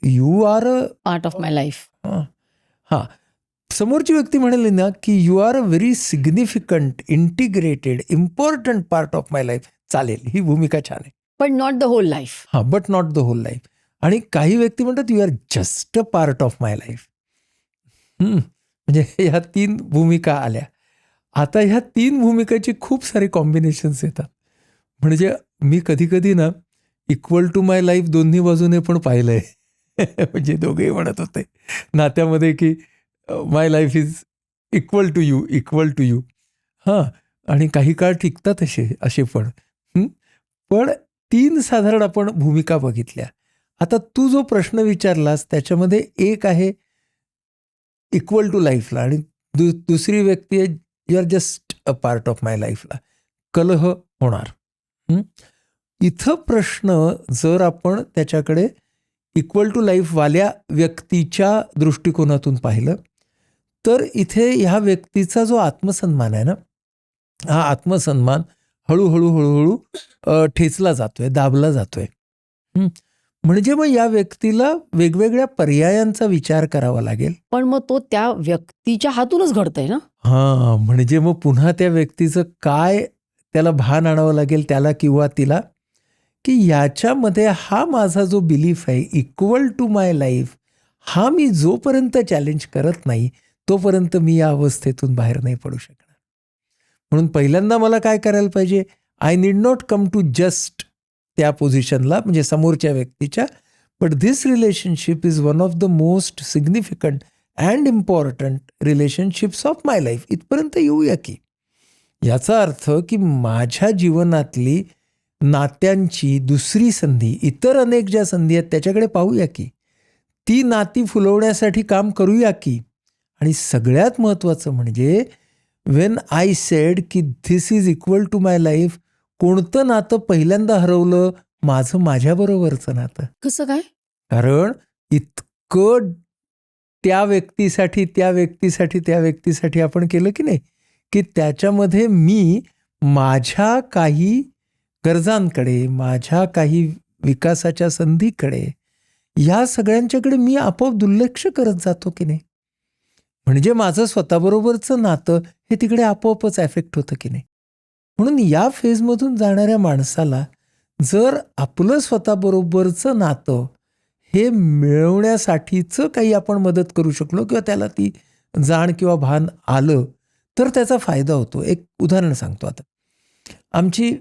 you are part of my life. समोरची व्यक्ती म्हणेल ना की you are a very significant, integrated, important part of my life, चालेल, ही भूमिका छान आहे, पण not the whole life. But not the whole life. आणि काही व्यक्ती म्हणतात you are just a part of my life. म्हणजे ह्या 3 भूमिका आल्या. आता ह्या 3 भूमिकाची खूप सारे कॉम्बिनेशन्स येतात. म्हणजे मी कधी कधी ना इक्वल टू माय लाईफ दोन्ही बाजूने पण पाहिलंय. म्हणजे दोघेही म्हणत होते नात्यामध्ये की my life is equal to you, equal to you. आणि काही काळ टिकतात असे पण. पण 3 साधारण आपण भूमिका बघितल्या. आता तू जो प्रश्न विचारलास त्याच्यामध्ये एक आहे इक्वल टू लाईफला आणि दुसरी व्यक्ती आहे you are just a part of my लाईफला. कलह होणार. इथं प्रश्न जर आपण त्याच्याकडे इक्वल टू लाईफवाल्या व्यक्तीच्या दृष्टिकोनातून पाहिलं तर इथे ह्या व्यक्तीचा जो आत्मसन्मान आहे ना, हा आत्मसन्मान हळूहळू हळूहळू ठेचला जातोय, दाबला जातोय. म्हणजे मग या व्यक्तीला वेगवेगळ्या पर्यायांचा विचार करावा लागेल. पण मग तो त्या व्यक्तीच्या हातूनच घडतंय ना. म्हणजे मग पुन्हा त्या व्यक्तीचं काय त्याला भान आणावं लागेल त्याला किंवा तिला, की याच्यामध्ये हा माझा जो बिलीफ आहे इक्वल टू माय लाईफ, हा मी जोपर्यंत चॅलेंज करत नाही तोपर्यंत मी या अवस्थेतून बाहेर नाही पडू शकणार. म्हणून पहिल्यांदा मला काय करायला पाहिजे, I need not come to just त्या पोझिशनला, म्हणजे समोरच्या व्यक्तीच्या, but this relationship is one of the most significant and important relationships of my life, इथपर्यंत येऊया की. याचा अर्थ की माझ्या जीवनातली नात्यांची दुसरी संधी, इतर अनेक ज्या संधी आहेत त्याच्याकडे पाहूया की, ती नाती फुलवण्यासाठी काम करूया की. आणि सगळ्यात महत्त्वाचं म्हणजे वेन आय सेड की this is equal to my life, कोणतं नातं पहिल्यांदा हरवलं, माझं माझ्याबरोबरचं नातं. कसं काय? कारण इतकं त्या व्यक्तीसाठी त्या व्यक्तीसाठी त्या व्यक्तीसाठी आपण केलं की नाही, की त्याच्यामध्ये मी माझ्या काही गरजांकडे, माझ्या काही विकासाच्या संधीकडे, या सगळ्यांच्याकडे मी आपोआप दुर्लक्ष करत जातो की नाही. म्हणजे माझं स्वतःबरोबरचं नातं हे तिकडे आपोआपच ॲफेक्ट होतं की नाही. म्हणून या फेजमधून जाणाऱ्या माणसाला जर आपलं स्वतःबरोबरचं नातं हे मिळवण्यासाठीचं काही आपण मदत करू शकलो किंवा त्याला ती जाण किंवा भान आलं तर त्याचा फायदा होतो. एक उदाहरण सांगतो. आता आमची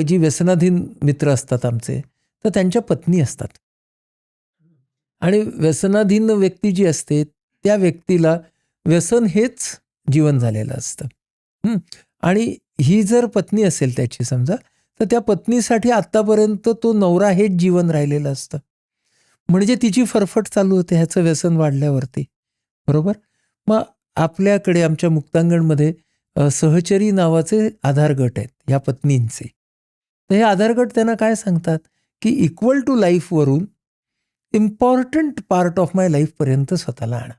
जी व्यसनाधीन मित्र असतात आमचे, तर त्यांच्या पत्नी असतात. आणि व्यसनाधीन व्यक्ती जी असते त्या व्यक्तीला व्यसन हेच जीवन झालेलं असतं. आणि ही जर पत्नी असेल त्याची समजा, तर त्या पत्नीसाठी आत्तापर्यंत तो नवरा हेच जीवन राहिलेलं असतं. म्हणजे तिची फरफट चालू होते ह्याचं व्यसन वाढल्यावरती, बरोबर. मग आपल्याकडे आमच्या मुक्तांगणमध्ये सहचरी नावाचे आधार गट आहेत ह्या पत्नींचे. तर हे आधार गट त्यांना काय सांगतात की इक्वल टू लाईफवरून इम्पॉर्टंट पार्ट ऑफ माय लाईफपर्यंत स्वतःला आणा.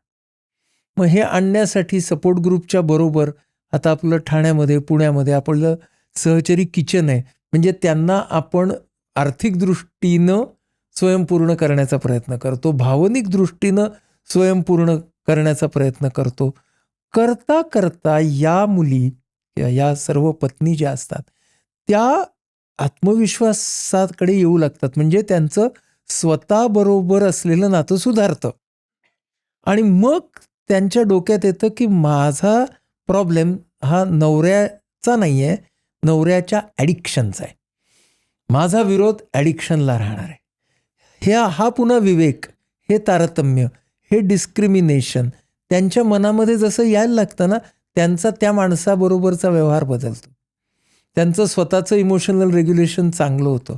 मग हे आणण्यासाठी सपोर्ट ग्रुपच्या बरोबर आता आपलं ठाण्यामध्ये, पुण्यामध्ये आपलं सहचरी किचन आहे. म्हणजे त्यांना आपण आर्थिक दृष्टीनं स्वयंपूर्ण करण्याचा प्रयत्न करतो, भावनिक दृष्टीनं स्वयंपूर्ण करण्याचा प्रयत्न करतो. करता करता या मुली या सर्व पत्नी ज्या असतात त्या आत्मविश्वासाकडे येऊ लागतात. म्हणजे त्यांचं स्वतःबरोबर असलेलं नातं सुधारतं आणि मग त्यांच्या डोक्यात येतं की माझा प्रॉब्लेम हा नवऱ्याचा नाही आहे, नवऱ्याच्या ॲडिक्शनचा आहे. माझा विरोध ॲडिक्शनला राहणार आहे. हा पुन्हा विवेक, हे तारतम्य, हे डिस्क्रिमिनेशन त्यांच्या मनामध्ये जसं यायला लागतं ना, त्यांचा त्या माणसाबरोबरचा व्यवहार बदलतो. त्यांचं स्वतःचं इमोशनल रेग्युलेशन चांगलं होतं.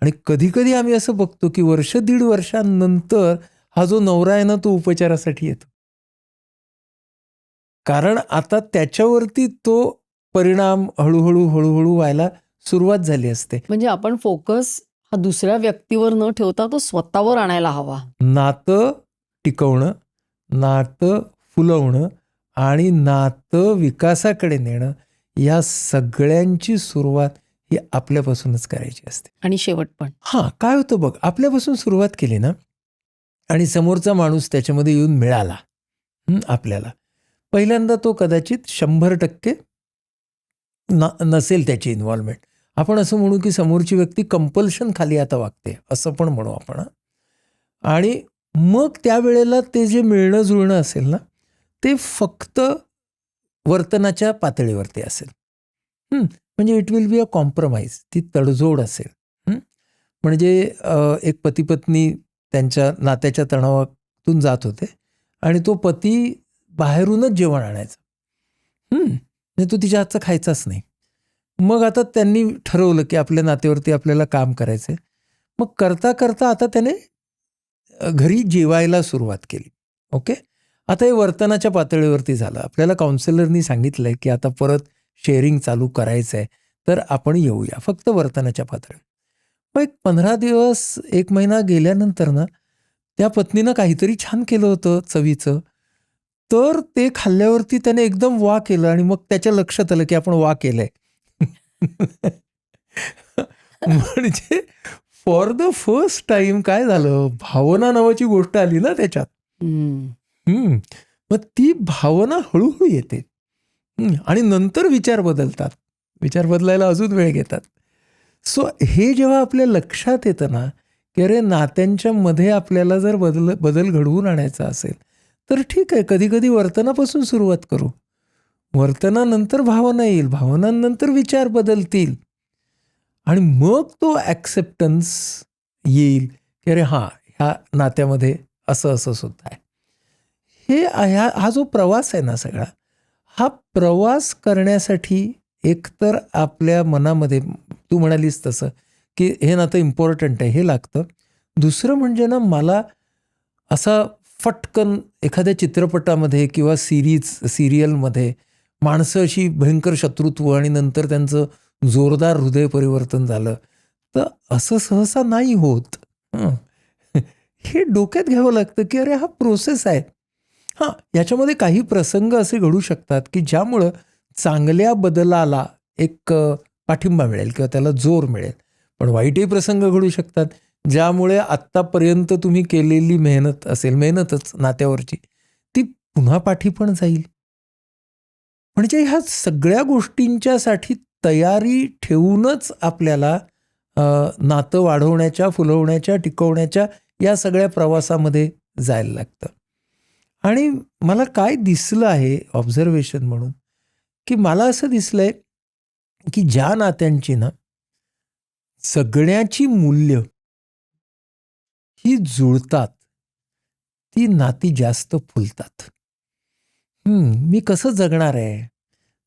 आणि कधीकधी आम्ही असं बघतो की वर्ष दीड वर्षांनंतर हा जो नवरा आहे ना तो उपचारासाठी येतो. कारण आता त्याच्यावरती तो परिणाम हळूहळू व्हायला सुरुवात झाली असते. म्हणजे आपण फोकस हा दुसऱ्या व्यक्तीवर न ठेवता तो स्वतःवर आणायला हवा. नातं टिकवणं, नातं फुलवणं आणि नातं विकासाकडे नेणं या सगळ्यांची सुरुवात ही आपल्यापासूनच करायची असते. आणि शेवट पण. काय होतं बघ, आपल्यापासून सुरुवात केली ना आणि समोरचा माणूस त्याच्यामध्ये येऊन मिळाला आपल्याला, पहिल्यांदा तो कदाचित 100% नसेल त्याची इन्व्हॉल्वमेंट. आपण असं म्हणू की समोरची व्यक्ती कंपल्शन खाली आता वागते, असं पण म्हणू आपण. आणि मग त्यावेळेला ते जे मिळणं जुळणं असेल ना ते फक्त वर्तनाच्या पातळीवरती असेल. म्हणजे it will be a compromise, ती तडजोड असेल. म्हणजे एक पती पत्नी त्यांच्या नात्याच्या तणावातून जात होते आणि तो पती बाहेरूनच जेवण आणायचा. म्हणजे तो तिच्या हातचा खायचाच नाही. मग आता त्यांनी ठरवलं की आपल्या नात्यावरती आपल्याला काम करायचं. मग करता करता आता त्याने घरी जेवायला सुरुवात केली. ओके, आता हे वर्तनाच्या पातळीवरती झालं. आपल्याला काउन्सिलरनी सांगितलंय की आता परत शेअरिंग चालू करायचं आहे, तर आपण येऊया, फक्त वर्तनाच्या पातळीवर. मग 15 दिवस 1 महिना गेल्यानंतर ना त्या पत्नीनं काहीतरी छान केलं होतं चवीचं, तर ते खाल्ल्यावरती त्याने एकदम वा केलं आणि मग त्याच्या लक्षात आलं की आपण वा केलंय. म्हणजे फॉर द फर्स्ट टाइम काय झालं, भावना नावाची गोष्ट आली ना त्याच्यात. मग ती भावना हळूहळू येते आणि नंतर विचार बदलतात. विचार बदलायला अजून वेळ घेतात. सो हे जेव्हा आपल्या लक्षात येतं ना की अरे नात्यांच्या मध्ये आपल्याला जर बदल घडवून आणायचा असेल तर ठीक आहे, कधी कधी वर्तनापासून सुरुवात करू. वर्तनानंतर भावना येईल, भावनांनंतर विचार बदलतील आणि मग तो ॲक्सेप्टन्स येईल की अरे ह्या नात्यामध्ये असं असं सुद्धा आहे. हा जो प्रवास आहे ना सगळा, हा प्रवास करण्यासाठी एकतर आपल्या मनामध्ये तू म्हणालीस तसं की हे नातं इम्पॉर्टंट आहे, हे लागतं. दुसरं म्हणजे ना मला असा फटकन एखाद्या चित्रपटामध्ये किंवा सिरियलमध्ये माणसं अशी भयंकर शत्रुत्व आणि नंतर त्यांचं जोरदार हृदय परिवर्तन झालं, तर असं सहसा नाही होत. हे डोक्यात घ्यावं लागतं की अरे हा प्रोसेस आहे. याच्यामध्ये काही प्रसंग असे घडू शकतात की ज्यामुळं चांगल्या बदलाला एक पाठिंबा मिळेल किंवा त्याला जोर मिळेल. पण वाईटही प्रसंग घडू शकतात ज्यामुळे आत्तापर्यंत तुम्ही केलेली मेहनत असेल, मेहनतच नात्यावरची, ती पुन्हा पाठी पण जाईल. म्हणजे ह्या सगळ्या गोष्टींच्यासाठी तयारी ठेवूनच आपल्याला नातं वाढवण्याच्या, फुलवण्याच्या, टिकवण्याच्या या सगळ्या प्रवासामध्ये जायला लागतं. आणि मला काय दिसलं आहे ऑब्झर्वेशन म्हणून की मला असं दिसलंय की ज्या नात्यांची ना सगळ्याची मूल्य ही जुळतात, ती नाती जास्त फुलतात. मी कसं जगणार आहे,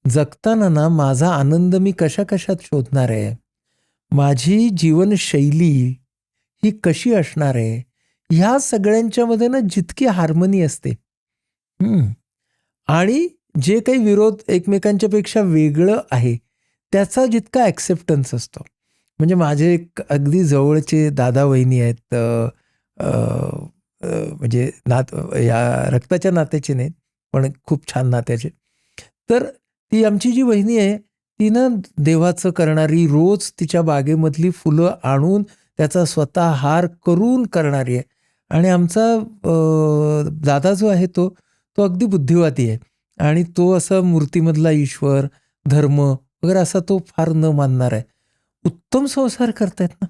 जगताना ना माझा आनंद मी कशा कशात शोधणार आहे, माझी जीवनशैली ही कशी असणार आहे, ह्या सगळ्यांच्यामध्ये ना जितकी हार्मनी असते आणि जे काही विरोध एकमेकांच्या पेक्षा वेगळं आहे त्याचा जितका ॲक्सेप्टन्स असतो. म्हणजे माझे एक अगदी जवळचे दादा वहिनी आहेत, म्हणजे या रक्ताच्या नात्याचे नाहीत पण खूप छान नात्याचे. तर ती आमची जी वहिनी आहे ती ना देवाचं करणारी, रोज तिच्या बागेमधली फुलं आणून त्याचा स्वतः हार करून करणारी आहे. आणि आमचा दादा जो आहे तो तो अगदी बुद्धिवादी आहे आणि तो असा मूर्तीमधला ईश्वर, धर्म वगैरे असा तो फार न मानणार आहे. उत्तम संसार करतायत ना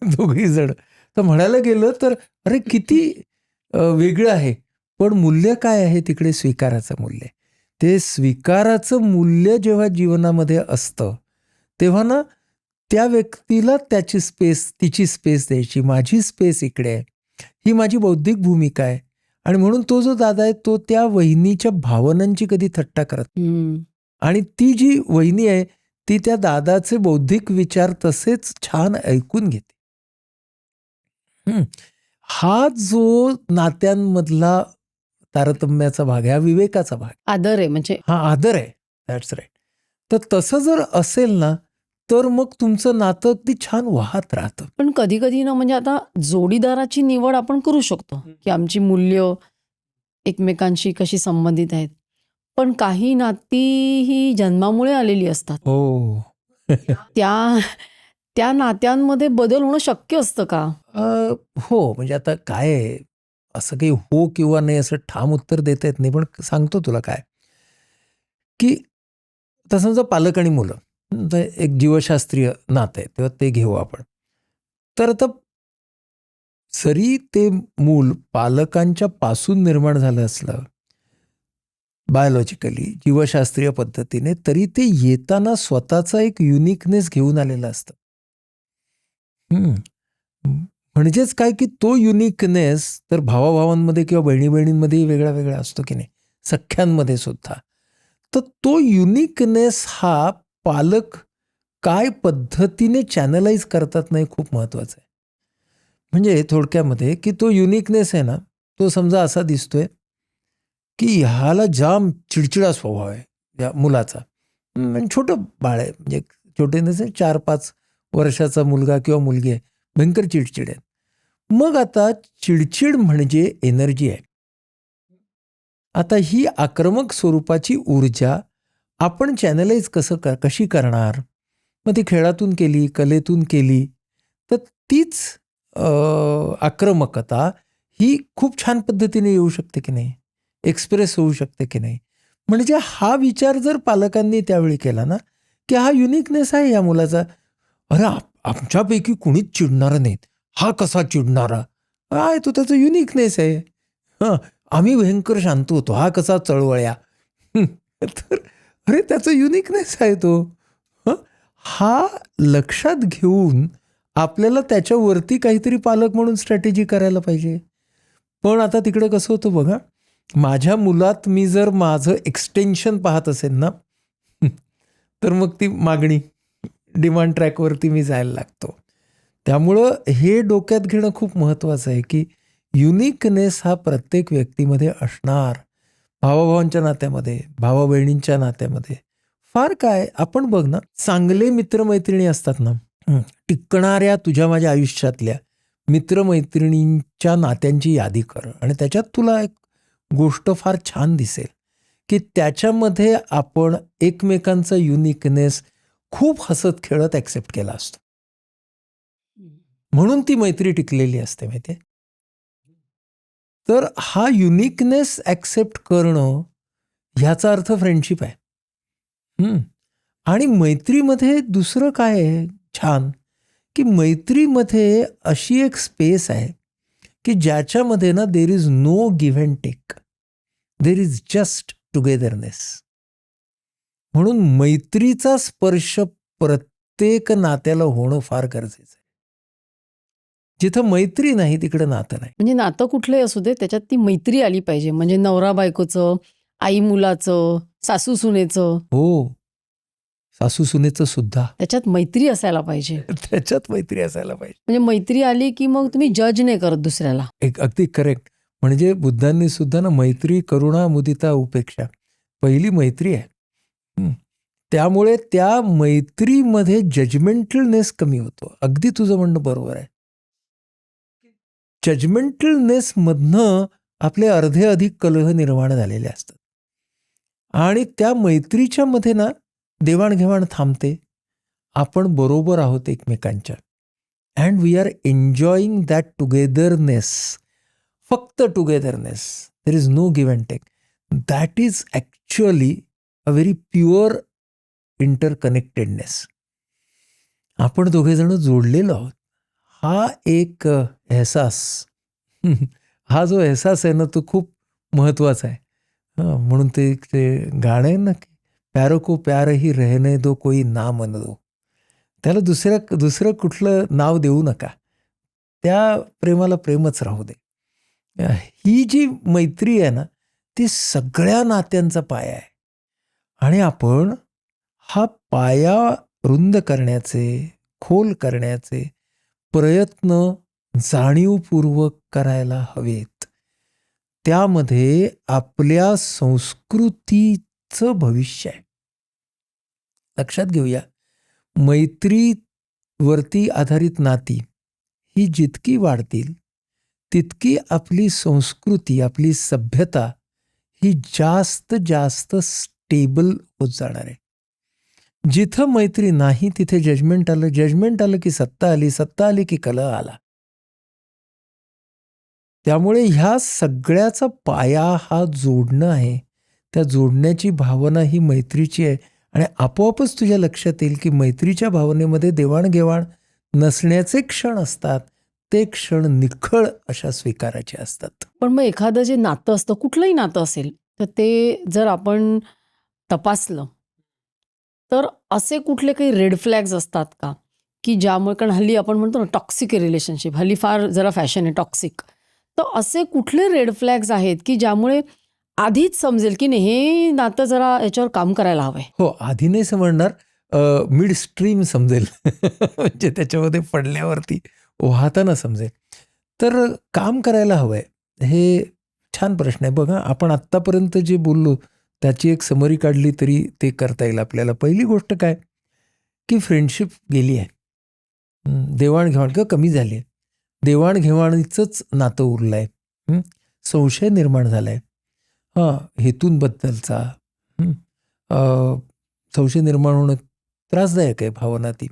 दोघही जण. तर म्हणायला गेलं तर अरे किती वेगळं आहे. पण मूल्य काय आहे तिकडे? स्वीकाराचं मूल्य. ते स्वीकाराचं मूल्य जेव्हा जीवनामध्ये असतं तेव्हा ना त्या व्यक्तीला त्याची स्पेस, तिची स्पेस द्यायची. माझी स्पेस इकडे आहे, ही माझी बौद्धिक भूमिका आहे. आणि म्हणून तो जो दादा आहे तो त्या वहिनीच्या भावनांची कधी थट्टा करत नाही. हम्म. आणि ती जी वहिनी आहे ती त्या दादाचे बौद्धिक विचार तसेच छान ऐकून घेते. हा जो नात्यांमधला तारतम्याचा भाग आहे, हा विवेकाचा भाग आहे. आदर आहे म्हणजे. हा आदर आहे. That's right. तर तसं जर असेल ना तर मग तुमचं नातं अगदी छान वाहत राहतं. पण कधी कधी ना म्हणजे आता जोडीदाराची निवड आपण करू शकतो की आमची मूल्य एकमेकांशी कशी संबंधित आहेत. पण काही नाती ही जन्मामुळे आलेली असतात. हो. त्या त्या नात्यांमध्ये बदल होणं शक्य असतं का? हो, म्हणजे आता काय आहे, असं काही हो किंवा नाही असं ठाम उत्तर देता येत नाही. पण सांगतो तुला काय, की आता समजा पालक आणि मुलं, तर एक जीवशास्त्रीय नातं आहे तेव्हा ते घेऊ आपण. तर आता जरी ते मूल पालकांच्या पासून निर्माण झालं असलं बायोलॉजिकली, जीवशास्त्रीय पद्धतीने, तरी ते येताना स्वतःचा एक युनिकनेस घेऊन आलेलं असतं. म्हणजेच काय, की तो युनिकनेस तर भावाभावांमध्ये किंवा बहिणी बहिणींमध्येही वेगळा वेगळा असतो की नाही, सख्यांमध्ये सुद्धा. तर तो युनिकनेस हा पालक काय पद्धतीने चॅनलाइज करतात नाही, खूप महत्वाचं आहे. म्हणजे थोडक्यामध्ये की तो युनिकनेस आहे ना, तो समजा असा दिसतोय की ह्याला जाम चिडचिडा स्वभाव आहे या मुलाचा. छोटं बाळ आहे, म्हणजे छोटे नसेल, 4-5 वर्षाचा मुलगा किंवा मुलगी आहे, भयंकर चिडचिड आहे. मग आता चिडचिड म्हणजे एनर्जी आहे. आता ही आक्रमक स्वरूपाची ऊर्जा आपण चॅनलाइज कशी करणार? मग ती खेळातून केली, कलेतून केली, तर तीच आक्रमकता ही खूप छान पद्धतीने येऊ शकते की नाही, एक्सप्रेस होऊ शकते की नाही. म्हणजे हा विचार जर पालकांनी त्यावेळी केला ना, की हा युनिकनेस आहे या मुलाचा, अरे आमच्यापैकी कुणीच चिडणारं नाहीत, हा कसा चिडणारा आहे, तो त्याचा युनिकनेस आहे. हां, आम्ही भयंकर शांत होतो, हा कसा चळवळ्या. तर अरे त्याचा युनिकनेस आहे तो. हा लक्षात घेऊन आपल्याला त्याच्यावरती काहीतरी पालक म्हणून स्ट्रॅटेजी करायला पाहिजे. पण आता तिकडे कसं होतं बघा, माझ्या मुलात मी जर माझं एक्सटेन्शन पाहत असेल ना, तर मग ती मागणी, डिमांड ट्रॅकवरती मी जायला लागतो. त्यामुळं हे डोक्यात घेणं खूप महत्त्वाचं आहे, की युनिकनेस हा प्रत्येक व्यक्तीमध्ये असणार. भावाभावांच्या नात्यामध्ये, भावा बहिणींच्या नात्यामध्ये फार काय, आपण बघ ना, चांगले मित्रमैत्रिणी असतात ना, टिकणाऱ्या तुझ्या माझ्या आयुष्यातल्या मित्रमैत्रिणींच्या नात्यांची यादी कर आणि त्याच्यात तुला एक गोष्ट फार छान दिसेल, की त्याच्यामध्ये आपण एकमेकांचा युनिकनेस खूप हसत खेळत ॲक्सेप्ट केला असतो. म्हणून ती मैत्री टिकलेली असते, माहिती आहे. तर हा युनिकनेस ॲक्सेप्ट करणं ह्याचा अर्थ फ्रेंडशिप आहे. आणि मैत्रीमध्ये दुसरं काय आहे छान, की मैत्रीमध्ये अशी एक स्पेस आहे की ज्याच्यामध्ये ना there is no give and take, there is just togetherness. म्हणून मैत्रीचा स्पर्श प्रत्येक नात्याला होणं फार गरजेचं आहे. जिथं मैत्री नाही तिकडे नातं नाही. म्हणजे नातं कुठलंही असू दे, त्याच्यात ती मैत्री आली पाहिजे. म्हणजे नवरा बायकोचं, आई मुलाचं, सासू सुनेचं, हो, सासू सुनेचं सुद्धा त्याच्यात मैत्री असायला पाहिजे. त्याच्यात मैत्री असायला पाहिजे. म्हणजे मैत्री आली की मग तुम्ही जज नाही करत दुसऱ्याला. एक अगदी करेक्ट. म्हणजे बुद्धांनी सुद्धा ना, मैत्री करुणा मुदिता उपेक्षा, पहिली मैत्री आहे. त्यामुळे त्या मैत्रीमध्ये जजमेंटलनेस कमी होतो. अगदी तुझं म्हणणं बरोबर आहे. जजमेंटलनेस मधनं आपले अर्धे अधिक कलह निर्माण झालेले असतात आणि त्या मैत्रीच्या मध्ये ना देवाणघेवाण थांबते. आपण बरोबर आहोत एकमेकांच्या and we are enjoying that togetherness. फक्त togetherness. There is no give and take. That is actually a very pure interconnectedness. आपण दोघेजण जोडलेलो आहोत. हा एक एहसास, हा जो एहसास आहे ना तो खूप महत्त्वाचा आहे. म्हणून ते गाणं आहे ना, प्यारो को प्यार ही रहने दो कोई ना मन दो. त्याला दुसरं कुठलं नाव देऊ नका. त्या प्रेमाला प्रेमच राहू दे. ही जी मैत्री आहे ना ती सगळ्या नात्यांचा पाया आहे. आणि आपण हा पाया रुंद करण्याचे, खोल करण्याचे प्रयत्न जाणीवपूर्वक करायला हवेत. त्यामध्ये आपल्या संस्कृतीचं भविष्य आहे. लक्षात घेऊया, मैत्रीवरती आधारित नाती ही जितकी वाढतील तितकी आपली संस्कृती, आपली सभ्यता ही जास्त जास्त स्टेबल होत जाणार आहे. जिथं मैत्री नाही तिथे जजमेंट आलं, जजमेंट आलं की सत्ता आली, सत्ता आली की कलह आला. त्यामुळे ह्या सगळ्याचा पाया हा जोडणं आहे. त्या जोडण्याची भावना ही मैत्रीची आहे. आणि आपोआपच तुझ्या लक्षात येईल की मैत्रीच्या भावनेमध्ये देवाणघेवाण नसण्याचे क्षण असतात, ते क्षण निखळ अशा स्वीकाराचे असतात. पण मग एखादं जे नातं असतं, कुठलंही नातं असेल, तर ते जर आपण तपासलं तर असे कुठले काही रेड फ्लॅग्स असतात का, की ज्यामुळे, कारण हल्ली आपण म्हणतो ना टॉक्सिक रिलेशनशिप, हल्ली फार जरा फॅशन आहे टॉक्सिक. तर असे कुठले रेड फ्लॅग्स आहेत की ज्यामुळे आधीच समजेल की नाही हे नातं जरा याच्यावर काम करायला हवंय? हो, आधी नाही समजणार, मिड स्ट्रीम समजेल. म्हणजे त्याच्यामध्ये पडल्यावरती वाहताना समजेल. तर काम करायला हवंय, हे छान प्रश्न आहे. बघा, आपण आत्तापर्यंत जे बोललो त्याची एक समरी काढली तरी ते करता येईल आपल्याला. पहिली गोष्ट काय की फ्रेंडशिप गेली आहे, देवाणघेवाण किंवा कमी झाली आहे. देवाणघेवाणीचंच नातं उरलं आहे. संशय निर्माण झाला आहे. हेतूंबद्दलचा संशय निर्माण होणं त्रासदायक आहे भावना ती.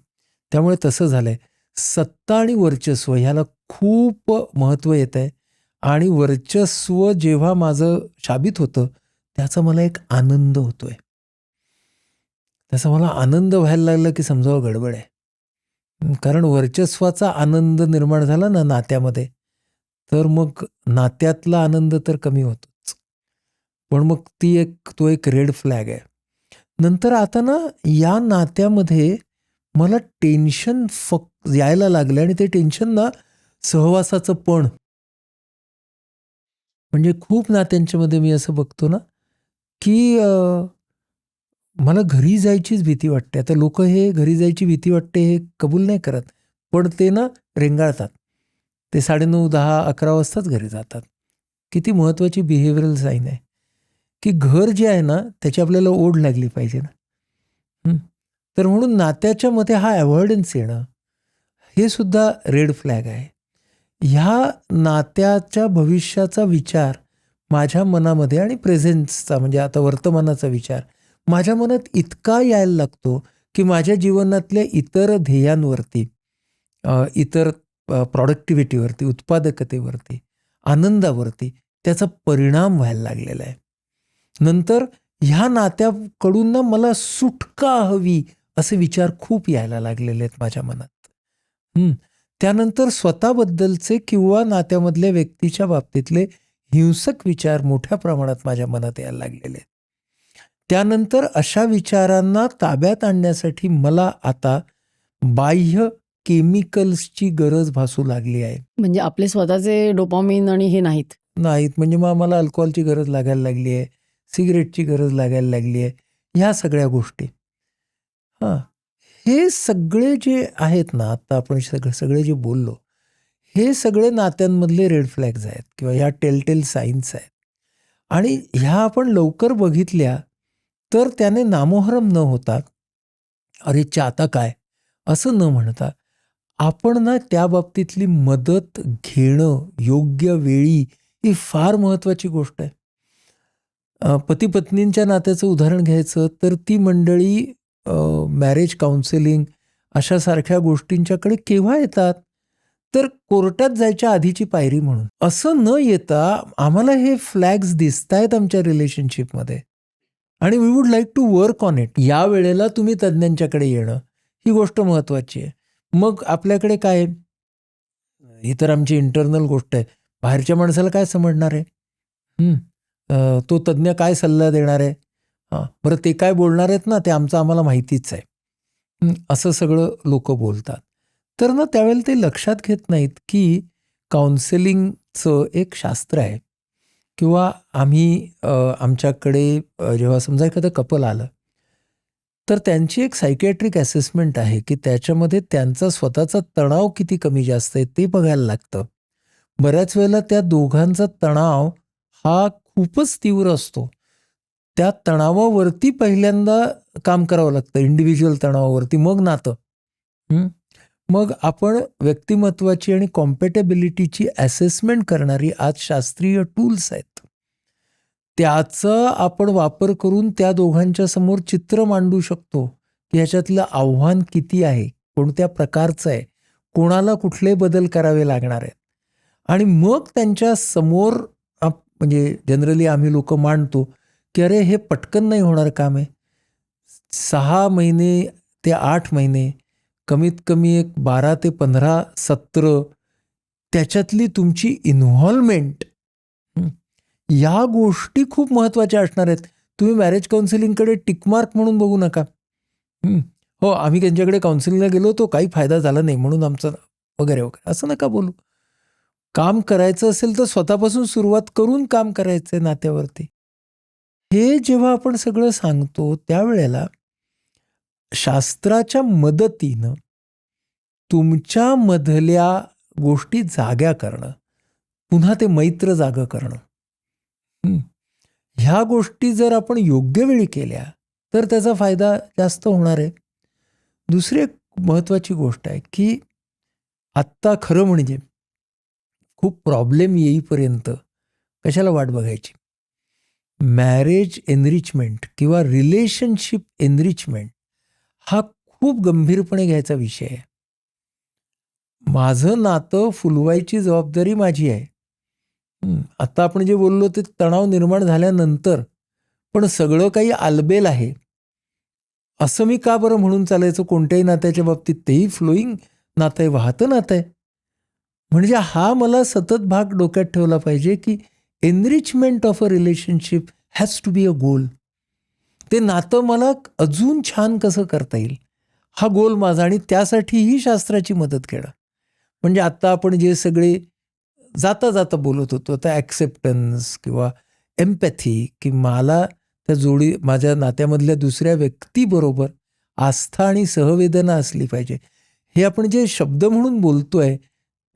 त्यामुळे तसं झालं आहे. सत्ता आणि वर्चस्व ह्याला खूप महत्त्व येत आहे. आणि वर्चस्व जेव्हा माझं शाबित होतं त्याचा मला एक आनंद होतो आहे. त्याचा मला आनंद व्हायला लागला की समजावं गडबड आहे. कारण वर्चस्वाचा आनंद निर्माण झाला ना नात्यामध्ये, तर मग नात्यातला आनंद तर कमी होतोच. पण मग तो एक रेड फ्लॅग आहे. नंतर आता ना या नात्यामध्ये मला टेन्शन यायला लागलं. आणि ते टेन्शन ना सहवासाचं पण, म्हणजे खूप नात्यांच्या मध्ये मी असं बघतो ना की मला घरी जायचीच भीती वाटते. आता लोक हे घरी जायची भीती वाटते हे कबूल नाही करत, पण ते ना रेंगाळतात. ते 9:30, 10, 11 वाजताच घरी जातात. किती महत्त्वाची बिहेवियरल साईन आहे की घर जे आहे ना त्याची आपल्याला ओढ लागली पाहिजे ना. तर म्हणून नात्याच्या मध्ये हा अव्हॉइडन्स येणं हे सुद्धा रेड फ्लॅग आहे. ह्या नात्याच्या भविष्याचा विचार माझ्या मनामध्ये, आणि प्रेझेन्सचा म्हणजे आता वर्तमानाचा विचार माझ्या मनात इतका यायला लागतो की माझ्या जीवनातल्या इतर ध्येयांवरती, इतर प्रॉडक्टिव्हिटीवरती, उत्पादकतेवरती, आनंदावरती त्याचा परिणाम व्हायला लागलेला आहे. नंतर ह्या नात्याकडून ना मला सुटका हवी असे विचार खूप यायला लागलेले आहेत माझ्या मनात. त्यानंतर स्वतःबद्दलचे किंवा नात्यामधल्या व्यक्तीच्या बाबतीतले हिंसक विचार मोठ्या प्रमाणात माझ्या मनात यायला लागलेले आहेत. त्यानंतर अशा विचारांना ताब्यात आणण्यासाठी मला आता बाह्य केमिकल्सची गरज भासू लागली आहे. म्हणजे आपले स्वतःचे डोपामिन आणि हे नाहीत. म्हणजे मग मला अल्कोहोलची गरज लागायला लागली आहे, सिगरेटची गरज लागायला लागली आहे, ह्या सगळ्या गोष्टी. हे सगळे जे आहेत ना, आता आपण सगळे जे बोललो, हे सगळे नात्यांमधले रेड फ्लॅग्स आहेत किंवा ह्या टेलटेल साईन्स आहेत. आणि ह्या आपण लवकर बघितल्या तर त्याने नामोहरम न होता, अरे आता काय असं न म्हणता, आपण ना त्या बाबतीतली मदत घेणं योग्य वेळी ही फार महत्त्वाची गोष्ट आहे. पती पत्नींच्या नात्याचं उदाहरण घ्यायचं तर ती मंडळी मॅरेज काउन्सिलिंग अशा सारख्या गोष्टींच्याकडे केव्हा येतात? तर कोर्टात जायच्या आधीची पायरी म्हणून. असं न येता आम्हाला हे फ्लॅग्स दिसतायत आमच्या रिलेशनशिपमध्ये आणि we would like to work on it. या वेळेला तुम्ही तज्ज्ञांच्याकडे येणं ही गोष्ट महत्त्वाची आहे. मग आपल्याकडे काय आहे? ही तर आमची इंटरनल गोष्ट आहे. बाहेरच्या माणसाला काय समजणार आहे? तो तज्ज्ञ काय सल्ला देणार आहे? बरं ते काय बोलणार आहेत ना, ते आम्हाला माहितीच आहे. असं सगळं लोकं बोलतात. तर ना त्यावेळेला ते लक्षात घेत नाहीत की काउन्सिलिंगचं एक शास्त्र आहे किंवा आम्ही आमच्याकडे जेव्हा समजा एखादं कपल आलं तर त्यांची एक सायकियाट्रिक असेसमेंट आहे की त्याच्यामध्ये त्यांचा स्वतःचा तणाव किती कमी जास्त आहे ते बघायला लागतं. बऱ्याच वेळेला त्या दोघांचा तणाव हा खूपच तीव्र असतो. त्या तणावावरती पहिल्यांदा काम करावं लागतं, इंडिव्हिज्युअल तणावावरती, मग नातं. मग आपण व्यक्तिमत्वाची आणि कॉम्पॅटेबिलिटीची असेसमेंट करणारी आज शास्त्रीय टूल्स आहेत. त्याचा आपण वापर करून त्या दोघांच्या समोर चित्र मांडू शकतो की ह्याच्यातलं आव्हान किती आहे, कोणत्या प्रकारचं आहे, कोणाला कुठले बदल करावे लागणार आहेत. आणि मग त्यांच्या समोर म्हणजे जनरली आम्ही लोक मांडतो की अरे हे पटकन नाही होणार काम आहे. 6 महिने ते 8 महिने, कमीत कमी एक 12 ते 15 सत्र, त्याच्यातली तुमची इन्व्हॉल्वमेंट, या गोष्टी खूप महत्त्वाच्या असणार आहेत. तुम्ही मॅरेज काउन्सिलिंगकडे टिकमार्क म्हणून बघू नका. हो, आम्ही त्यांच्याकडे काउन्सिलिंगला गेलो तो काही फायदा झाला नाही म्हणून आमचा वगैरे वगैरे असं नका बोलू. काम करायचं असेल तर स्वतःपासून सुरुवात करून काम करायचं आहे नात्यावरती. हे जेव्हा आपण सगळं सांगतो त्यावेळेला शास्त्राच्या मदतीनं तुमच्या मधल्या गोष्टी जाग्या करणं, पुन्हा ते मैत्र जागं करणं, ह्या गोष्टी जर आपण योग्य वेळी केल्या तर त्याचा फायदा जास्त होणार आहे. दुसरी एक महत्त्वाची गोष्ट आहे की आत्ता खरं म्हणजे खूप प्रॉब्लेम येईपर्यंत कशाला वाट बघायची. मॅरेज एनरिचमेंट किंवा रिलेशनशिप एनरिचमेंट हा खूप गंभीरपणे घ्यायचा विषय आहे. माझं नातं फुलवायची जबाबदारी माझी आहे. आता आपण जे बोललो ते तणाव निर्माण झाल्यानंतर, पण सगळं काही आलबेल आहे असं मी का बरं म्हणून चालायचं कोणत्याही नात्याच्या बाबतीत? तेही फ्लोईंग नातं आहे, वाहतं नातं आहे. म्हणजे हा मला सतत भाग डोक्यात ठेवला पाहिजे की enrichment of a relationship has to be a goal. ते नातं मला अजून छान कसं करता येईल हा गोल माझा, आणि त्यासाठीही शास्त्राची मदत घेणं. म्हणजे आत्ता आपण जे सगळे जाता जाता बोलत होतो, आता ॲक्सेप्टन्स किंवा एम्पॅथी, की मला त्या माझ्या नात्यामधल्या दुसऱ्या व्यक्तीबरोबर आस्था आणि सहवेदना असली पाहिजे, हे आपण जे शब्द म्हणून बोलतोय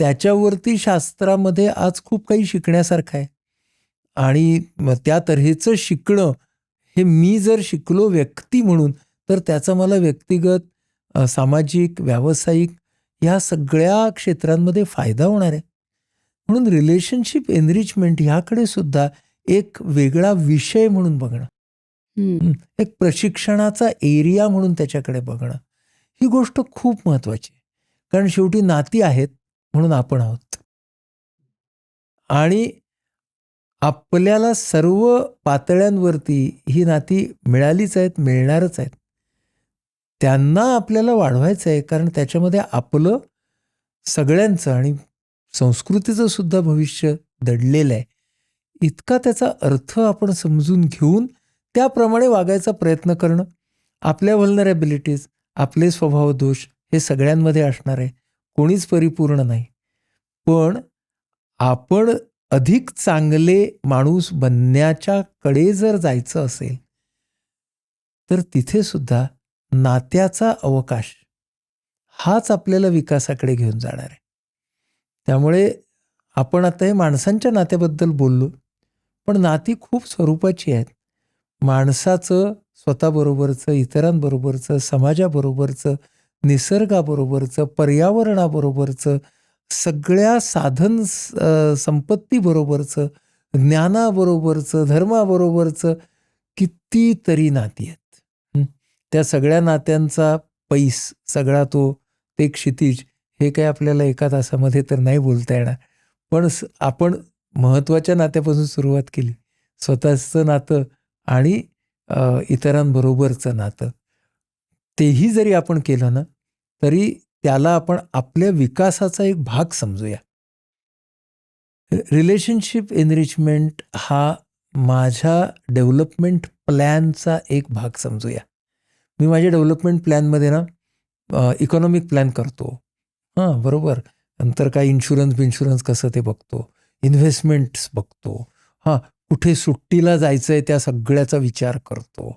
त्याच्यावरती शास्त्रामध्ये आज खूप काही शिकण्यासारखं आहे. आणि त्या तऱ्हेचं शिकणं हे मी जर शिकलो व्यक्ती म्हणून तर त्याचा मला व्यक्तिगत, सामाजिक, व्यावसायिक या सगळ्या क्षेत्रांमध्ये फायदा होणार आहे. म्हणून रिलेशनशिप एनरिचमेंट ह्याकडे सुद्धा एक वेगळा विषय म्हणून बघणं, एक प्रशिक्षणाचा एरिया म्हणून त्याच्याकडे बघणं, ही गोष्ट खूप महत्त्वाची आहे. कारण शेवटी नाती आहेत म्हणून आपण आहोत आणि आपल्याला सर्व पातळ्यांवरती ही नाती मिळालीच आहेत, मिळणारच आहेत. त्यांना आपल्याला वाढवायचं आहे, कारण त्याच्यामध्ये आपलं सगळ्यांचं आणि संस्कृतीचं सुद्धा भविष्य दडलेलं आहे. इतका त्याचा अर्थ आपण समजून घेऊन त्याप्रमाणे वागायचा प्रयत्न करणं. आपल्या व्हल्नरेबिलिटीज, आपले स्वभावदोष हे सगळ्यांमध्ये असणार आहे, कोणीच परिपूर्ण नाही. पण आपण अधिक चांगले माणूस बनण्याच्या कडे जर जायचं असेल तर तिथे सुद्धा नात्याचा अवकाश हाच आपल्याला विकासाकडे घेऊन जाणार आहे. त्यामुळे आपण आता हे माणसांच्या नात्याबद्दल बोललो, पण नाती खूप स्वरूपाची आहेत. माणसाचं स्वतःबरोबरचं, इतरांबरोबरचं, समाजाबरोबरचं, निसर्गाबरोबरचं, पर्यावरणाबरोबरचं, सगळ्या साधन संपत्तीबरोबरचं, ज्ञानाबरोबरचं, धर्माबरोबरचं कितीतरी नाती आहेत. त्या सगळ्या नात्यांचा पैस, सगळा ते क्षितिज हे काही आपल्याला एका तासामध्ये तर नाही बोलता येणार, पण आपण महत्त्वाच्या नात्यापासून सुरुवात केली, स्वतःचं नातं आणि इतरांबरोबरचं नातं, तेही जरी आपण केलं ना, तरी त्याला आपण आपल्या विकासाचा एक भाग समजूया. रिलेशनशिप एनरिचमेंट हा माझ्या डेव्हलपमेंट प्लॅनचा एक भाग समजूया. मी माझ्या डेव्हलपमेंट प्लॅनमध्ये ना इकॉनॉमिक प्लॅन करतो, हां बरोबर, नंतर काय इन्शुरन्स कसं ते बघतो, इन्व्हेस्टमेंट्स बघतो, हां कुठे सुट्टीला जायचं आहे त्या सगळ्याचा विचार करतो,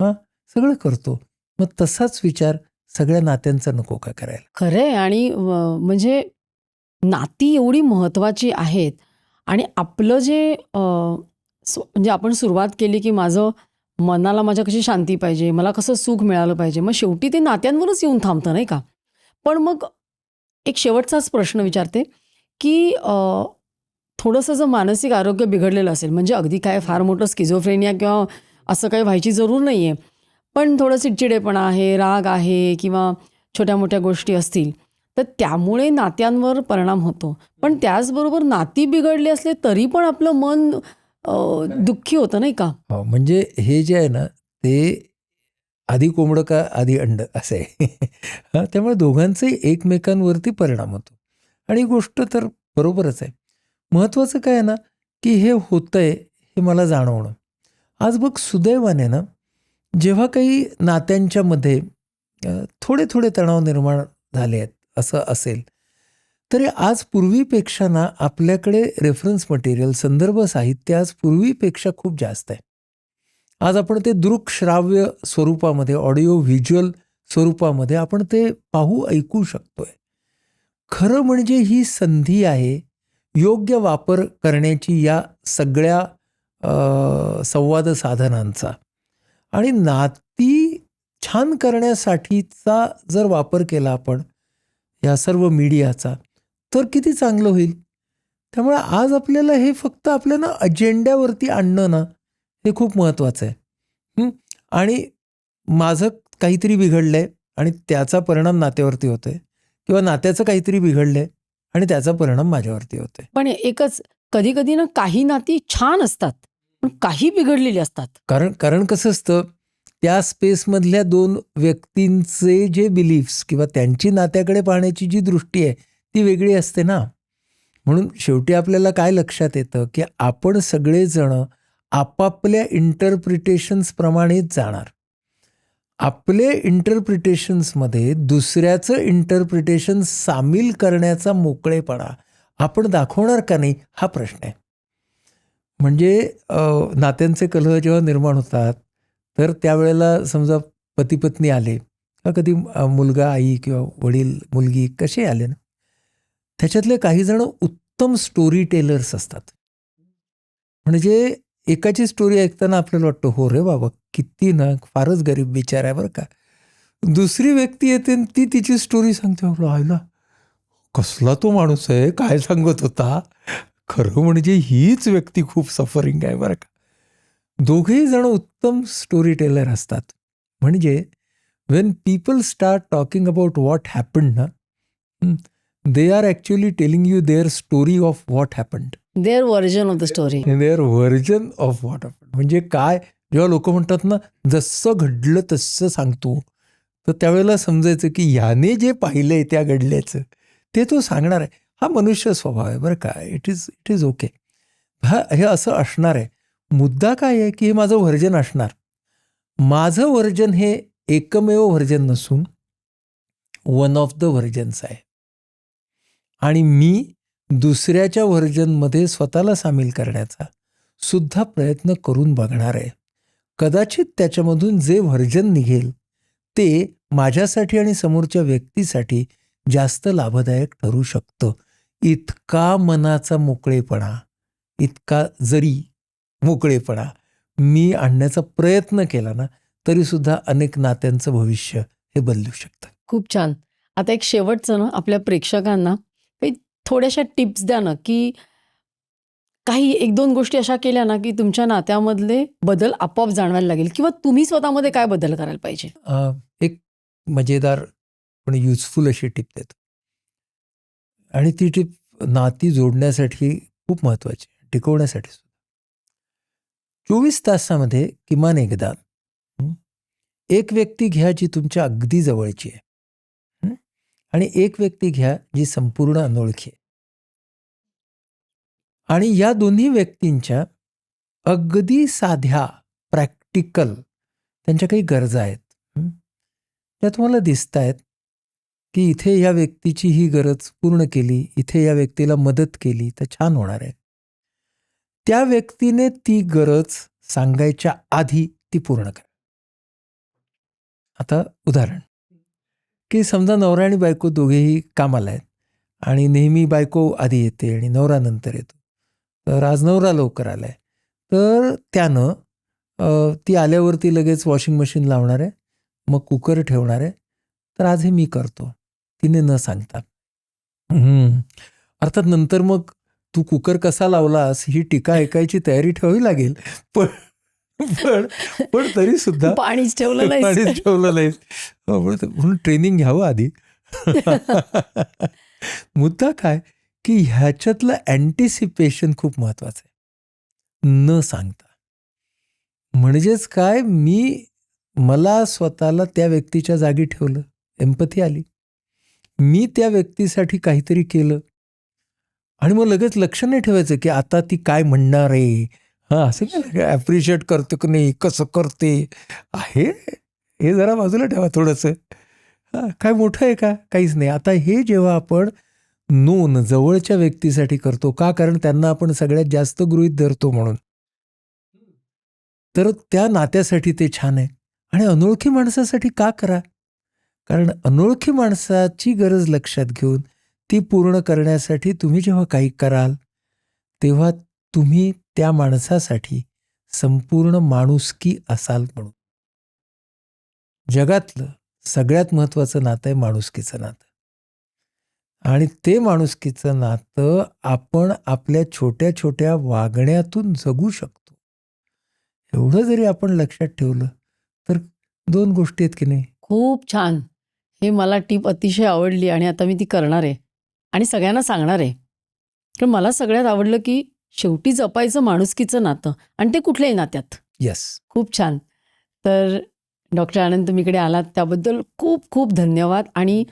हां सगळं करतो. मग तसाच विचार सगळ्या नात्यांचा नको का करायला? खरंय. आणि म्हणजे नाती एवढी महत्त्वाची आहेत. आणि आपलं जे म्हणजे आपण सुरुवात केली की माझं मनाला माझ्या कशी शांती पाहिजे, मला कसं सुख मिळालं पाहिजे, मग शेवटी ते नात्यांवरच येऊन थांबतं नाही का? पण मग एक शेवटचाच प्रश्न विचारते की थोडंसं जर मानसिक आरोग्य बिघडलेलं असेल, म्हणजे अगदी काय फार मोठं स्किझोफ्रेनिया किंवा असं काही व्हायची जरूर नाही आहे, पण थोडं चिडचिडेपणा आहे, राग आहे किंवा छोट्या मोठ्या गोष्टी असतील, तर त्यामुळे नात्यांवर परिणाम होतो. पण त्याचबरोबर नाती बिघडली असले तरी पण आपलं मन दुःखी होतं नाही का? हो, म्हणजे हे जे आहे ना, ते आधी कोंबडं का आधी अंड असं आहे. हां, त्यामुळे दोघांचाही एकमेकांवरती परिणाम होतो आणि ही गोष्ट तर बरोबरच आहे. महत्त्वाचं काय आहे ना, की हे होतंय हे मला जाणवणं. आज बघ सुदैवाने ना, जेव्हा काही नात्यांच्यामध्ये थोडे थोडे तणाव निर्माण झाले आहेत असं असेल, तरी आज पूर्वीपेक्षा ना आपल्याकडे रेफरन्स मटेरियल, संदर्भ साहित्य आज पूर्वीपेक्षा खूप जास्त आहे. आज आपण ते दृकश्राव्य स्वरूपामध्ये, ऑडिओ व्हिज्युअल स्वरूपामध्ये आपण ते पाहू, ऐकू शकतोय. खरं म्हणजे ही संधी आहे योग्य वापर करण्याची या सगळ्या संवाद साधनांचा. आणि नाती छान करण्यासाठीचा जर वापर केला आपण या सर्व मीडियाचा, तर किती चांगलं होईल. त्यामुळे आज आपल्याला हे फक्त आपल्या ना अजेंड्यावरती आणणं ना, हे खूप महत्त्वाचं आहे. आणि माझं काहीतरी बिघडलंय आणि त्याचा परिणाम नात्यावरती होतोय, किंवा नात्याचं काहीतरी बिघडलंय आणि त्याचा परिणाम माझ्यावरती होतोय. पण एकच, कधी कधी ना काही नाती छान असतात पण काही बिघडलेली असतात. कारण कसं असतं, त्या स्पेसमधल्या दोन व्यक्तींचे जे बिलीफ्स किंवा त्यांची नात्याकडे पाहण्याची जी दृष्टी आहे ती वेगळी असते ना. म्हणून शेवटी आपल्याला काय लक्षात येतं, की आपण सगळेजण आपापल्या इंटरप्रिटेशन्स प्रमाणेच जाणार. आपले इंटरप्रिटेशन्समध्ये दुसऱ्याचं इंटरप्रिटेशन सामील करण्याचा मोकळेपणा आपण दाखवणार का नाही, हा प्रश्न आहे. म्हणजे नात्यांचे कलह जेव्हा निर्माण होतात, तर त्यावेळेला समजा पती पत्नी आले, का कधी मुलगा आई किंवा वडील मुलगी कसे आले ना, त्याच्यातले काही जण उत्तम स्टोरी टेलर्स असतात. म्हणजे एकाची स्टोरी ऐकताना आपल्याला वाटतं, हो रे बाबा, किती ना फारच गरीब बिचार आहे बरं का. दुसरी व्यक्ती येते आणि ती तिची स्टोरी सांगते, आपलं आयला कसला तो माणूस आहे, काय सांगत होता, खरं म्हणजे हीच व्यक्ती खूप सफरिंग आहे बरं का. दोघेही जण उत्तम स्टोरी टेलर असतात. म्हणजे when people start talking about what happened ना, they are actually telling you their story of what happened, their version of the story. Their version of what happened. म्हणजे काय, जेव्हा लोक म्हणतात ना जसं घडलं तसं सांगतो, तर त्यावेळेला समजायचं की ह्याने जे पाहिलंय त्या घडल्याचं ते तो सांगणार आहे. हा मनुष्य स्वभाव आहे बरं का. It is okay. हे असं असणार आहे. मुद्दा काय आहे की हे माझं व्हर्जन असणार. माझं व्हर्जन हे एकमेव व्हर्जन नसून वन ऑफ द व्हर्जन्स आहे. आणि मी दुसऱ्याच्या व्हर्जनमध्ये स्वतःला सामील करण्याचा सुद्धा प्रयत्न करून बघणार आहे. कदाचित त्याच्यामधून जे व्हर्जन निघेल ते माझ्यासाठी आणि समोरच्या व्यक्तीसाठी जास्त लाभदायक ठरू शकतं. इतका मनाचा मोकळेपणा, इतका जरी मोकळेपणा मी आणण्याचा प्रयत्न केला ना, तरीसुद्धा अनेक नात्यांचं भविष्य हे बदलू शकतं. खूप छान. आता एक शेवटचं ना, आपल्या प्रेक्षकांना काही थोड्याशा टिप्स द्या ना, की काही 1-2 गोष्टी अशा केल्या ना, की तुमच्या नात्यामधले बदल आपोआप जाणवायला लागेल, किंवा तुम्ही स्वतःमध्ये काय बदल करायला पाहिजे? एक मजेदार पण युजफुल अशी टिप देतो. आणि ती नाती जोडण्यासाठी खूप महत्वाची, टिकवण्यासाठी सुद्धा. 24 तासामध्ये किमान एकदा एक व्यक्ती घ्या जी तुमच्या अगदी जवळची आहे, आणि एक व्यक्ती घ्या जी संपूर्ण अनोळखी आहे. आणि या दोन्ही व्यक्तींच्या अगदी साध्या प्रॅक्टिकल त्यांच्या काही गरजा आहेत, त्या तुम्हाला दिसत आहेत की इथे या व्यक्तीची ही गरज पूर्ण केली, इथे या व्यक्तीला मदत केली तर छान होणार आहे. त्या व्यक्तीने ती गरज सांगायच्या आधी ती पूर्ण करा. आता उदाहरण, की समजा नवरा आणि बायको दोघेही कामाला आहेत आणि नेहमी बायको आधी येते आणि नवरा नंतर येतो. तर आज नवरा लवकर आलाय, तर त्यानं ती आल्यावरती लगेच वॉशिंग मशीन लावणार आहे, मग कुकर ठेवणार आहे. तर आज हे मी करतो, तिने न सांगता. अर्थात नंतर मग तू कुकर कसा लावलास ही टीका ऐकायची तयारी ठेवावी लागेल, पण पण पण तरी सुद्धा पाणीच ठेवलं नाही. पाणीच ठेवलं नाही म्हणून ट्रेनिंग घ्यावं आधी. मुद्दा काय की ह्याच्यातलं अँटिसिपेशन खूप महत्वाचं आहे, न सांगता. म्हणजेच काय, मला स्वतःला त्या व्यक्तीच्या जागी ठेवलं, एम्पथी आली, मी त्या व्यक्तीसाठी काहीतरी केलं, आणि मग लगेच लक्ष नाही ठेवायचं की आता ती काय म्हणणार आहे, असं काय ॲप्रिशिएट करते की नाही, कसं करते आहे, हे जरा बाजूला ठेवा थोडंसं. काय मोठं आहे का, काहीच नाही. आता हे जेव्हा आपण नोन जवळच्या व्यक्तीसाठी करतो, का, कारण त्यांना आपण सगळ्यात जास्त गृहीत धरतो म्हणून, तर त्या नात्यासाठी ते छान आहे. आणि अनोळखी माणसासाठी का करा, कारण अनोळखी माणसाची गरज लक्षात घेऊन ती पूर्ण करण्यासाठी तुम्ही जेव्हा काही कराल तेव्हा तुम्ही त्या माणसासाठी संपूर्ण माणुसकी असाल. म्हणून जगातलं सगळ्यात महत्वाचं नातं आहे माणुसकीचं नातं, आणि ते माणुसकीचं नातं आपण आपल्या छोट्या छोट्या वागण्यातून जगू शकतो. एवढं जरी आपण लक्षात ठेवलं तर 2 गोष्टी आहेत की नाही. खूप छान. हे मला टीप अतिशय आवडली आणि आता मी ती करणार आहे आणि सगळ्यांना सांगणार आहे. कारण मला सगळ्यात आवडलं की शेवटी जपायचं माणुसकीचं नातं, आणि ते कुठल्याही नात्यात. येस. खूप छान. तर डॉक्टर आनंद, तुम्ही इकडे आलात त्याबद्दल खूप खूप धन्यवाद. आणि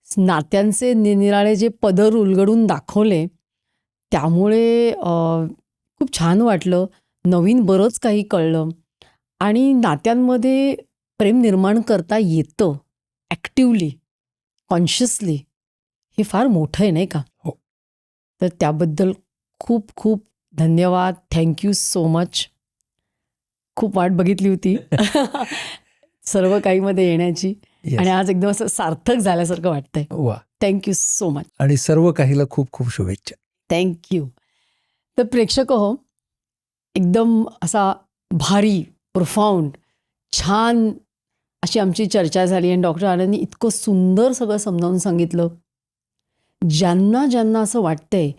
नात्यांचे निरनिराळे जे पदर उलगडून दाखवले त्यामुळे खूप छान वाटलं, नवीन बरंच काही कळलं. आणि नात्यांमध्ये प्रेम निर्माण करता येतं ॲक्टिवली, कॉन्शियसली, हे फार मोठं आहे नाही का. हो. तर त्याबद्दल खूप खूप धन्यवाद. Thank you so much. खूप वाट बघितली होती सर्व काहीमध्ये येण्याची, Yes. आणि आज एकदम असं सार्थक झाल्यासारखं वाटतंय. वा. Thank you so much. आणि सर्व काहीला खूप खूप शुभेच्छा. थँक्यू. तर प्रेक्षक हो, एकदम असा भारी, प्रोफाऊंड, छान अशी आमची चर्चा झाली, आणि डॉक्टर आनंदनी इतकं सुंदर सगळं समजावून सांगितलं. ज्यांना ज्यांना असं वाटतंय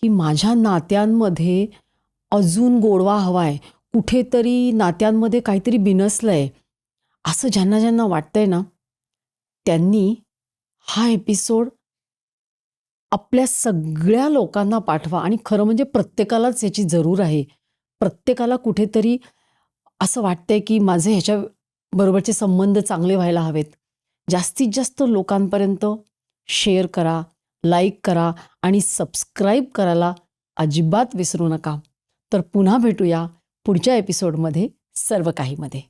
की माझ्या नात्यांमध्ये अजून गोडवा हवा आहे, कुठेतरी नात्यांमध्ये काहीतरी बिनसलं आहे, असं ज्यांना ज्यांना वाटतंय ना, त्यांनी हा एपिसोड आपल्या सगळ्या लोकांना पाठवा. आणि खरं म्हणजे प्रत्येकालाच याची जरूर आहे. प्रत्येकाला कुठेतरी असं वाटतंय की माझे ह्याच्याबरोबरचे संबंध चांगले व्हायला हवेत. जास्तीत जास्त लोकांपर्यंत शेअर करा, लाईक करा आणि सबस्क्राईब करायला अजिबात विसरू नका. तर पुन्हा भेटूया पुढच्या एपिसोडमध्ये सर्व काहीमध्ये.